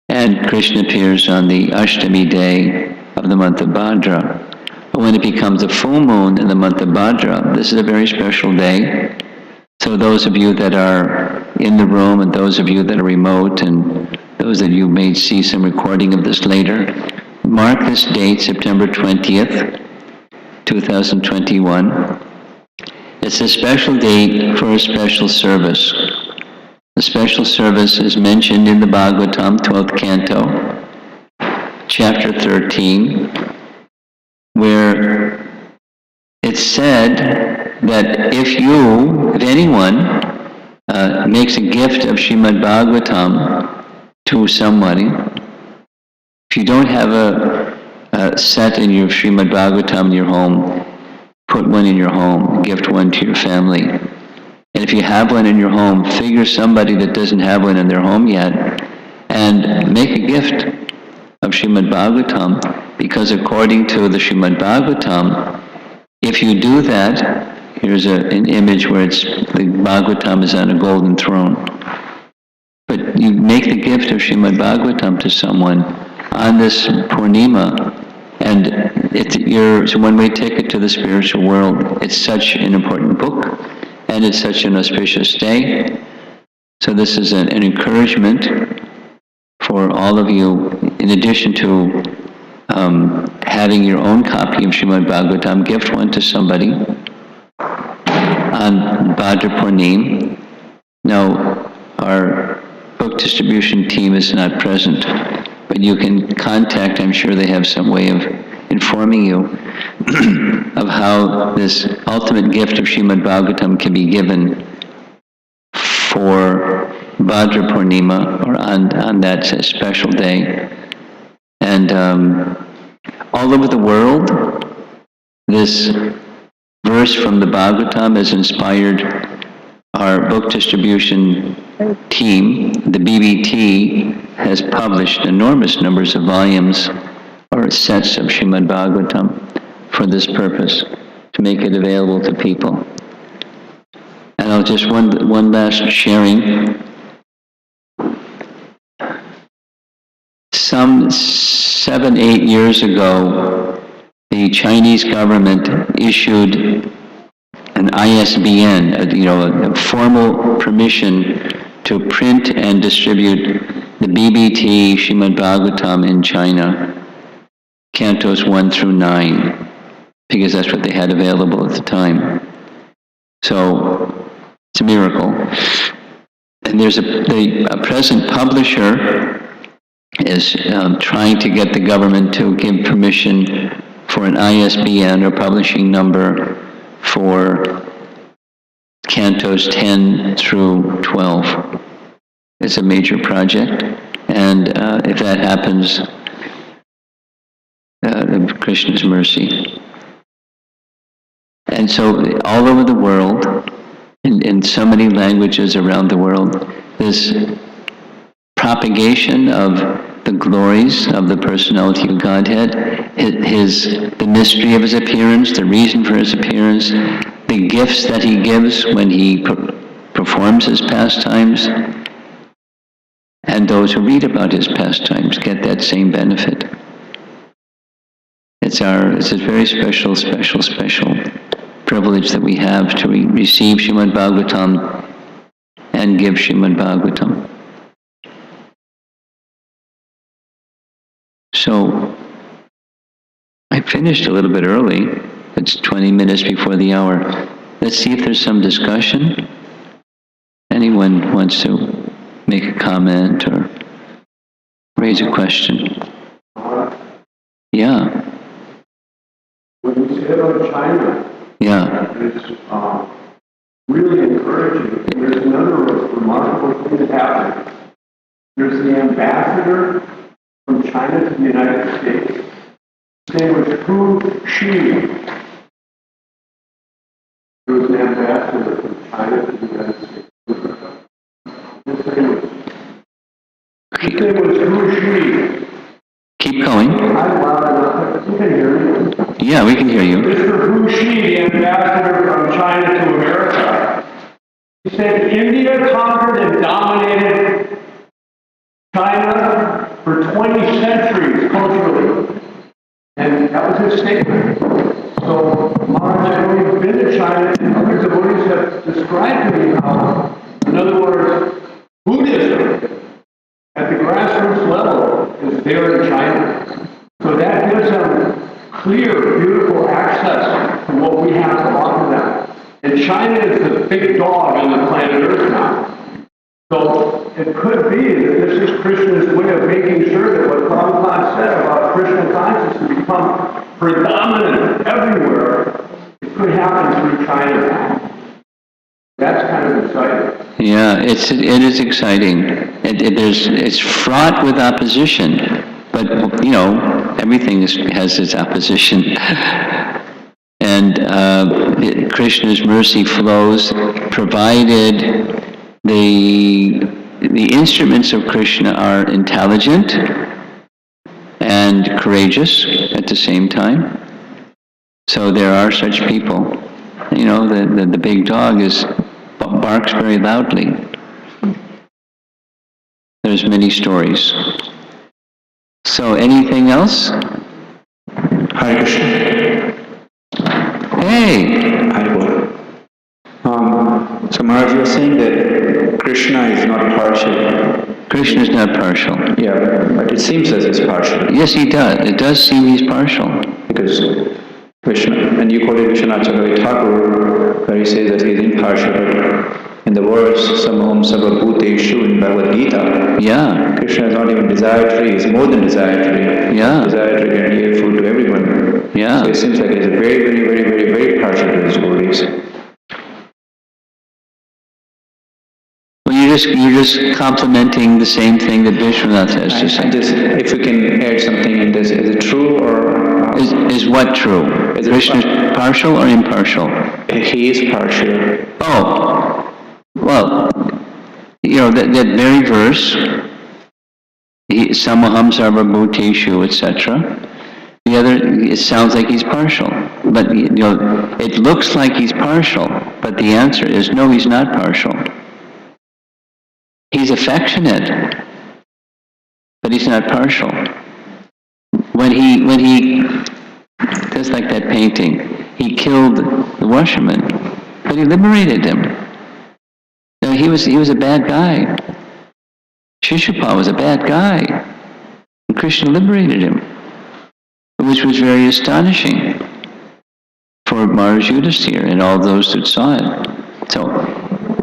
And Krishna appears on the Ashtami day of the month of Bhadra. But when it becomes a full moon in the month of Bhadra, this is a very special day. So those of you that are in the room, and those of you that are remote, and those that you may see some recording of this later, mark this date, September 20th, 2021. It's a special date for a special service. The special service is mentioned in the Bhagavatam, 12th canto, chapter 13, where it's said that if anyone makes a gift of Srimad Bhagavatam to somebody, if you don't have a set in your Srimad Bhagavatam in your home, put one in your home, gift one to your family. And if you have one in your home, figure somebody that doesn't have one in their home yet, and make a gift of Srimad Bhagavatam, because according to the Srimad Bhagavatam, if you do that, here's an image where the Bhagavatam is on a golden throne. But you make the gift of Srimad Bhagavatam to someone on this Purnima, and it's a one-way ticket to the spiritual world. It's such an important book, and it's such an auspicious day. So this is an encouragement for all of you, in addition to having your own copy of Srimad Bhagavatam, gift one to somebody on Bhadra Purnim. Now, our book distribution team is not present, but you can contact, I'm sure they have some way of informing you of how this ultimate gift of Srimad Bhagavatam can be given for Bhadra Purnima, or on that special day. And all over the world, this verse from the Bhagavatam has inspired our book distribution team. The BBT has published enormous numbers of volumes or sets of Srimad Bhagavatam for this purpose, to make it available to people. And I'll just one last sharing. Some 7-8 years ago, the Chinese government issued an ISBN, a formal permission to print and distribute the BBT Srimad Bhagavatam in China, cantos 1 through 9, because that's what they had available at the time. So it's a miracle. And there's a present publisher is trying to get the government to give permission for an ISBN, or publishing number, for cantos 10 through 12. It's a major project, and if that happens, Krishna's mercy. And so all over the world, in so many languages around the world, this propagation of the glories of the personality of Godhead, the mystery of his appearance, the reason for his appearance, the gifts that he gives when he performs his pastimes, and those who read about his pastimes get that same benefit. It's a very special privilege that we have to receive Srimad Bhagavatam and give Srimad Bhagavatam. So, I finished a little bit early. It's 20 minutes before the hour. Let's see if there's some discussion. Anyone wants to make a comment or raise a question? Yeah. When you say about China, yeah, it's really encouraging. And there's another remarkable thing that happened. There's the ambassador from China to the United States. His name was Kunti. There was an ambassador from China to the United States. His name was Kunti. Keep going. I'm loud enough. You can hear me. Yeah, we can hear you. Mr. Kunti, the ambassador from China to America, he said India conquered and dominated China for 20 centuries culturally. And that was his statement. So, Maharaj, I know you've been to China, and other devotees have described to me how, in other words, Buddhism at the grassroots level is there in China. So that gives them clear, beautiful access to what we have to offer them. And China is the big dog on the planet Earth now. So it could be that this is Krishna's way of making sure that what Prabhupada said about Krishna consciousness become predominant everywhere. It could happen through China now. That's kind of exciting. Yeah, it is exciting. It's fraught with opposition, but everything has its opposition. And Krishna's mercy flows, provided the instruments of Krishna are intelligent and courageous at the same time. So there are such people. The big dog barks very loudly. There's many stories. So anything else? Hare Krishna. Hey! So Maharaj, you were saying that Krishna is not partial. Krishna is not partial. Yeah, but it seems as it's partial. Yes, he does. It does seem he's partial. Because Krishna, and you quoted Vishwanath Thakur, where he says that he's impartial, but in the verse, Samaham Sarva Bhuteshu in Bhagavad Gita, Yeah. Krishna is not even desiratory, he's more than desiratory. Yeah. He's desiratory and give food to everyone. Yeah. So it seems like he's very, very, very, very, very partial to his devotees. Well, you're just complimenting the same thing that Vishwanath has to say. If we can add something in this, is it true or... Is what true? Is it Krishna's partial or impartial? He is partial. Oh, well, that very verse, Samaham Sarva Bhuteshu, etc. The other, it sounds like he's partial, but it looks like he's partial, but the answer is no, he's not partial. He's affectionate, but he's not partial. When he just like that painting, he killed the washerman, but he liberated him. He was a bad guy. Shishupal was a bad guy. And Krishna liberated him, which was very astonishing for Maharaj Yudhisthira and all those that saw it. So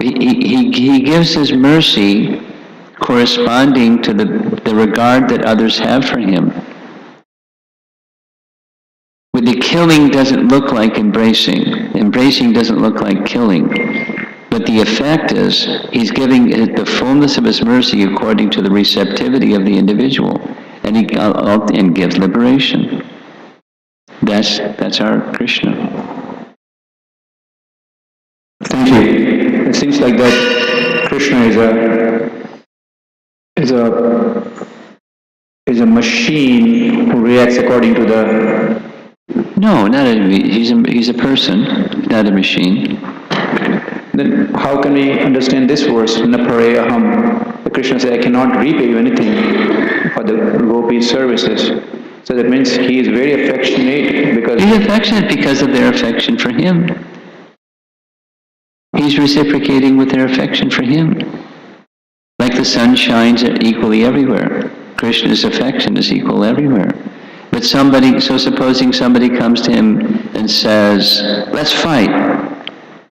he gives his mercy corresponding to the regard that others have for him. With the killing doesn't look like embracing Embracing doesn't look like killing. But the effect is, he's giving the fullness of his mercy according to the receptivity of the individual, and he and gives liberation. That's our Krishna. Thank you. It seems like that Krishna is a machine who reacts according to the. No, not a, he's a person, not a machine. Then how can we understand this verse? Napare aham. Krishna said, I cannot repay you anything for the gopis' services. So that means he is very affectionate because. He's affectionate because of their affection for him. He's reciprocating with their affection for him. Like the sun shines equally everywhere. Krishna's affection is equal everywhere. But so supposing somebody comes to him and says, let's fight.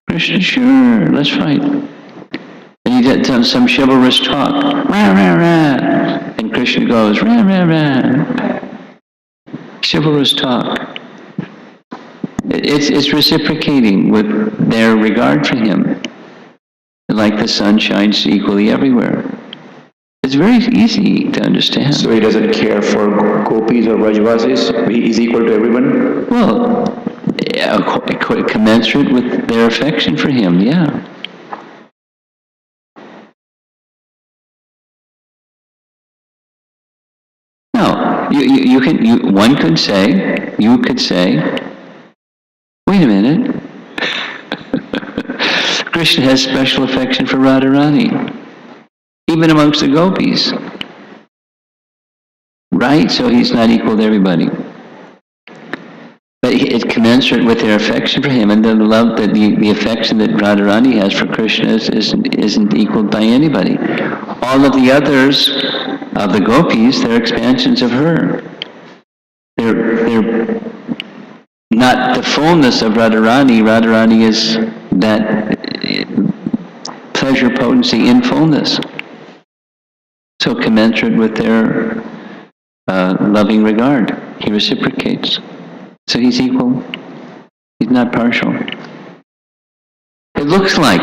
Krishna, sure, let's fight. And he does some chivalrous talk. Rah, rah, rah. And Krishna goes, rah, rah, rah. Chivalrous talk. It's reciprocating with their regard for him. Like the sun shines equally everywhere. It's very easy to understand. So he doesn't care for gopis or Vrajavasis? He is equal to everyone? Well, commensurate with their affection for him, yeah. Now, one could say, you could say, wait a minute. Krishna has special affection for Radharani, even amongst the gopis. Right? So he's not equal to everybody. But it's commensurate with their affection for him, and the love, the affection that Radharani has for Krishna isn't equaled by anybody. All of the others of the gopis, they're expansions of her. They're not the fullness of Radharani. Radharani is that pleasure potency in fullness. So commensurate with their loving regard, he reciprocates. So he's equal. He's not partial. It looks like.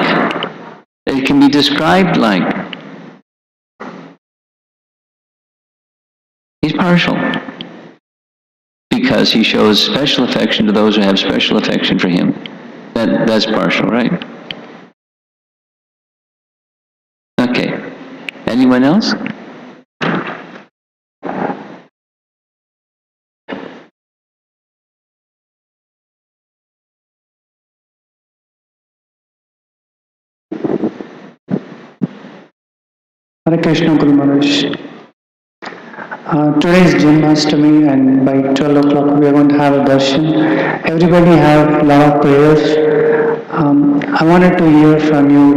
It can be described like. He's partial. Because he shows special affection to those who have special affection for him. That's partial, right? Okay. Anyone else? Hare Krishna Guru Maharaj. Today is Janmashtami, and by 12 o'clock we are going to have a darshan. Everybody have a lot of prayers. I wanted to hear from you,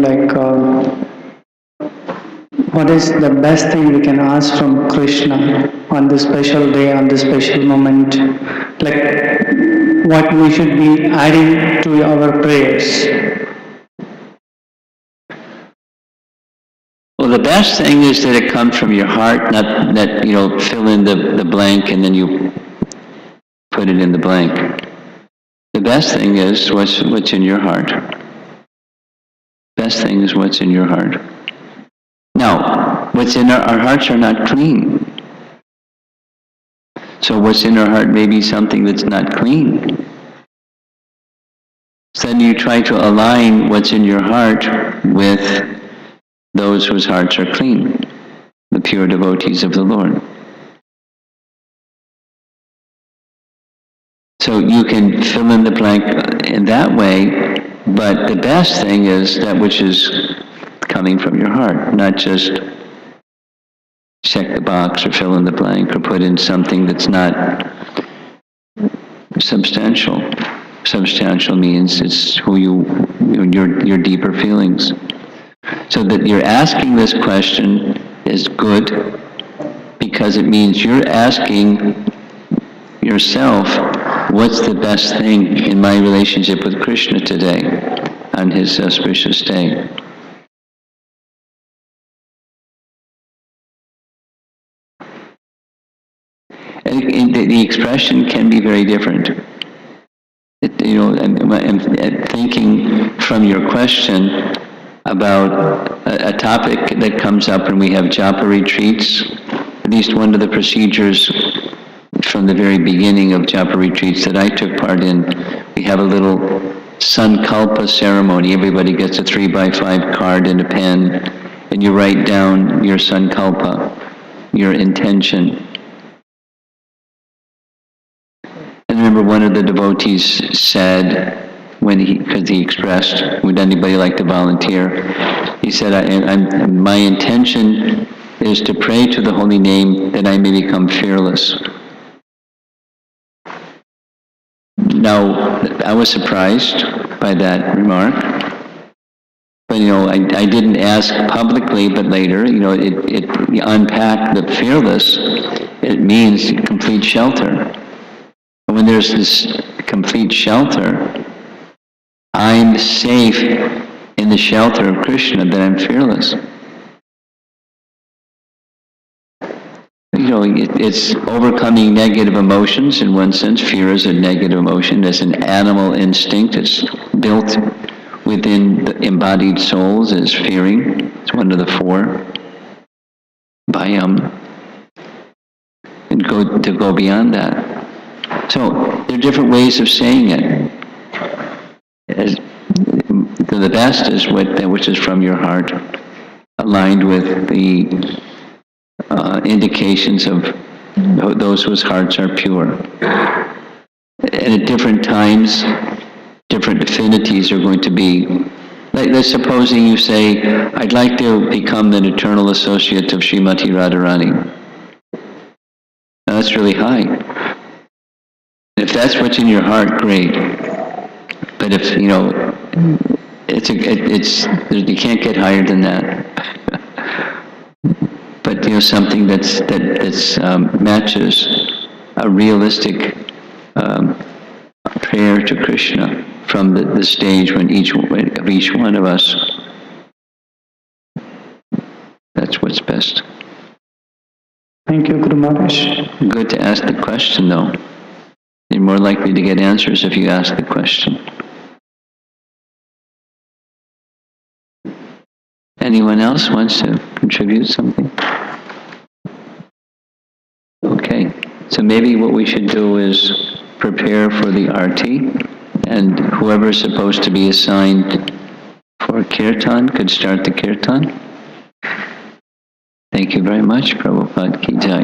what is the best thing we can ask from Krishna on this special day, on this special moment? Like what we should be adding to our prayers. Well, the best thing is that it comes from your heart, not that, fill in the blank and then you put it in the blank. The best thing is what's in your heart. Best thing is what's in your heart. Now, what's in our hearts are not clean. So what's in our heart may be something that's not clean. So then you try to align what's in your heart with those whose hearts are clean, the pure devotees of the Lord. So you can fill in the blank in that way, but the best thing is that which is coming from your heart, not just check the box or fill in the blank or put in something that's not substantial. Substantial means it's your deeper feelings. So that you're asking this question is good because it means you're asking yourself, what's the best thing in my relationship with Krishna today on his auspicious day? And the expression can be very different. I'm thinking from your question about a topic that comes up when we have japa retreats. At least one of the procedures from the very beginning of japa retreats that I took part in, we have a little sankalpa ceremony. Everybody gets a 3x5 card and a pen, and you write down your sankalpa, your intention. And I remember one of the devotees said, because he expressed, would anybody like to volunteer? He said, my intention is to pray to the holy name that I may become fearless. Now, I was surprised by that remark, but I didn't ask publicly, but later, you unpack the fearless, it means complete shelter. And when there's this complete shelter, I'm safe in the shelter of Krishna, that I'm fearless. It's overcoming negative emotions in one sense. Fear is a negative emotion. It's an animal instinct. It's built within the embodied souls as fearing. It's one of the four. Bhayam. And to go beyond that. So there are different ways of saying it. The best is which is from your heart, aligned with the indications of those whose hearts are pure. And at different times, different affinities are going to be. Let's supposing you say, I'd like to become an eternal associate of Srimati Radharani. Now that's really high. If that's what's in your heart, great. But if, you can't get higher than that. But something that matches a realistic prayer to Krishna from the stage when each one of us. That's what's best. Thank you, Guru Maharaj. Good to ask the question, though. You're more likely to get answers if you ask the question. Anyone else wants to contribute something? Okay, so maybe what we should do is prepare for the arti, and whoever is supposed to be assigned for kirtan could start the kirtan. Thank you very much. Prabhupada ki jai.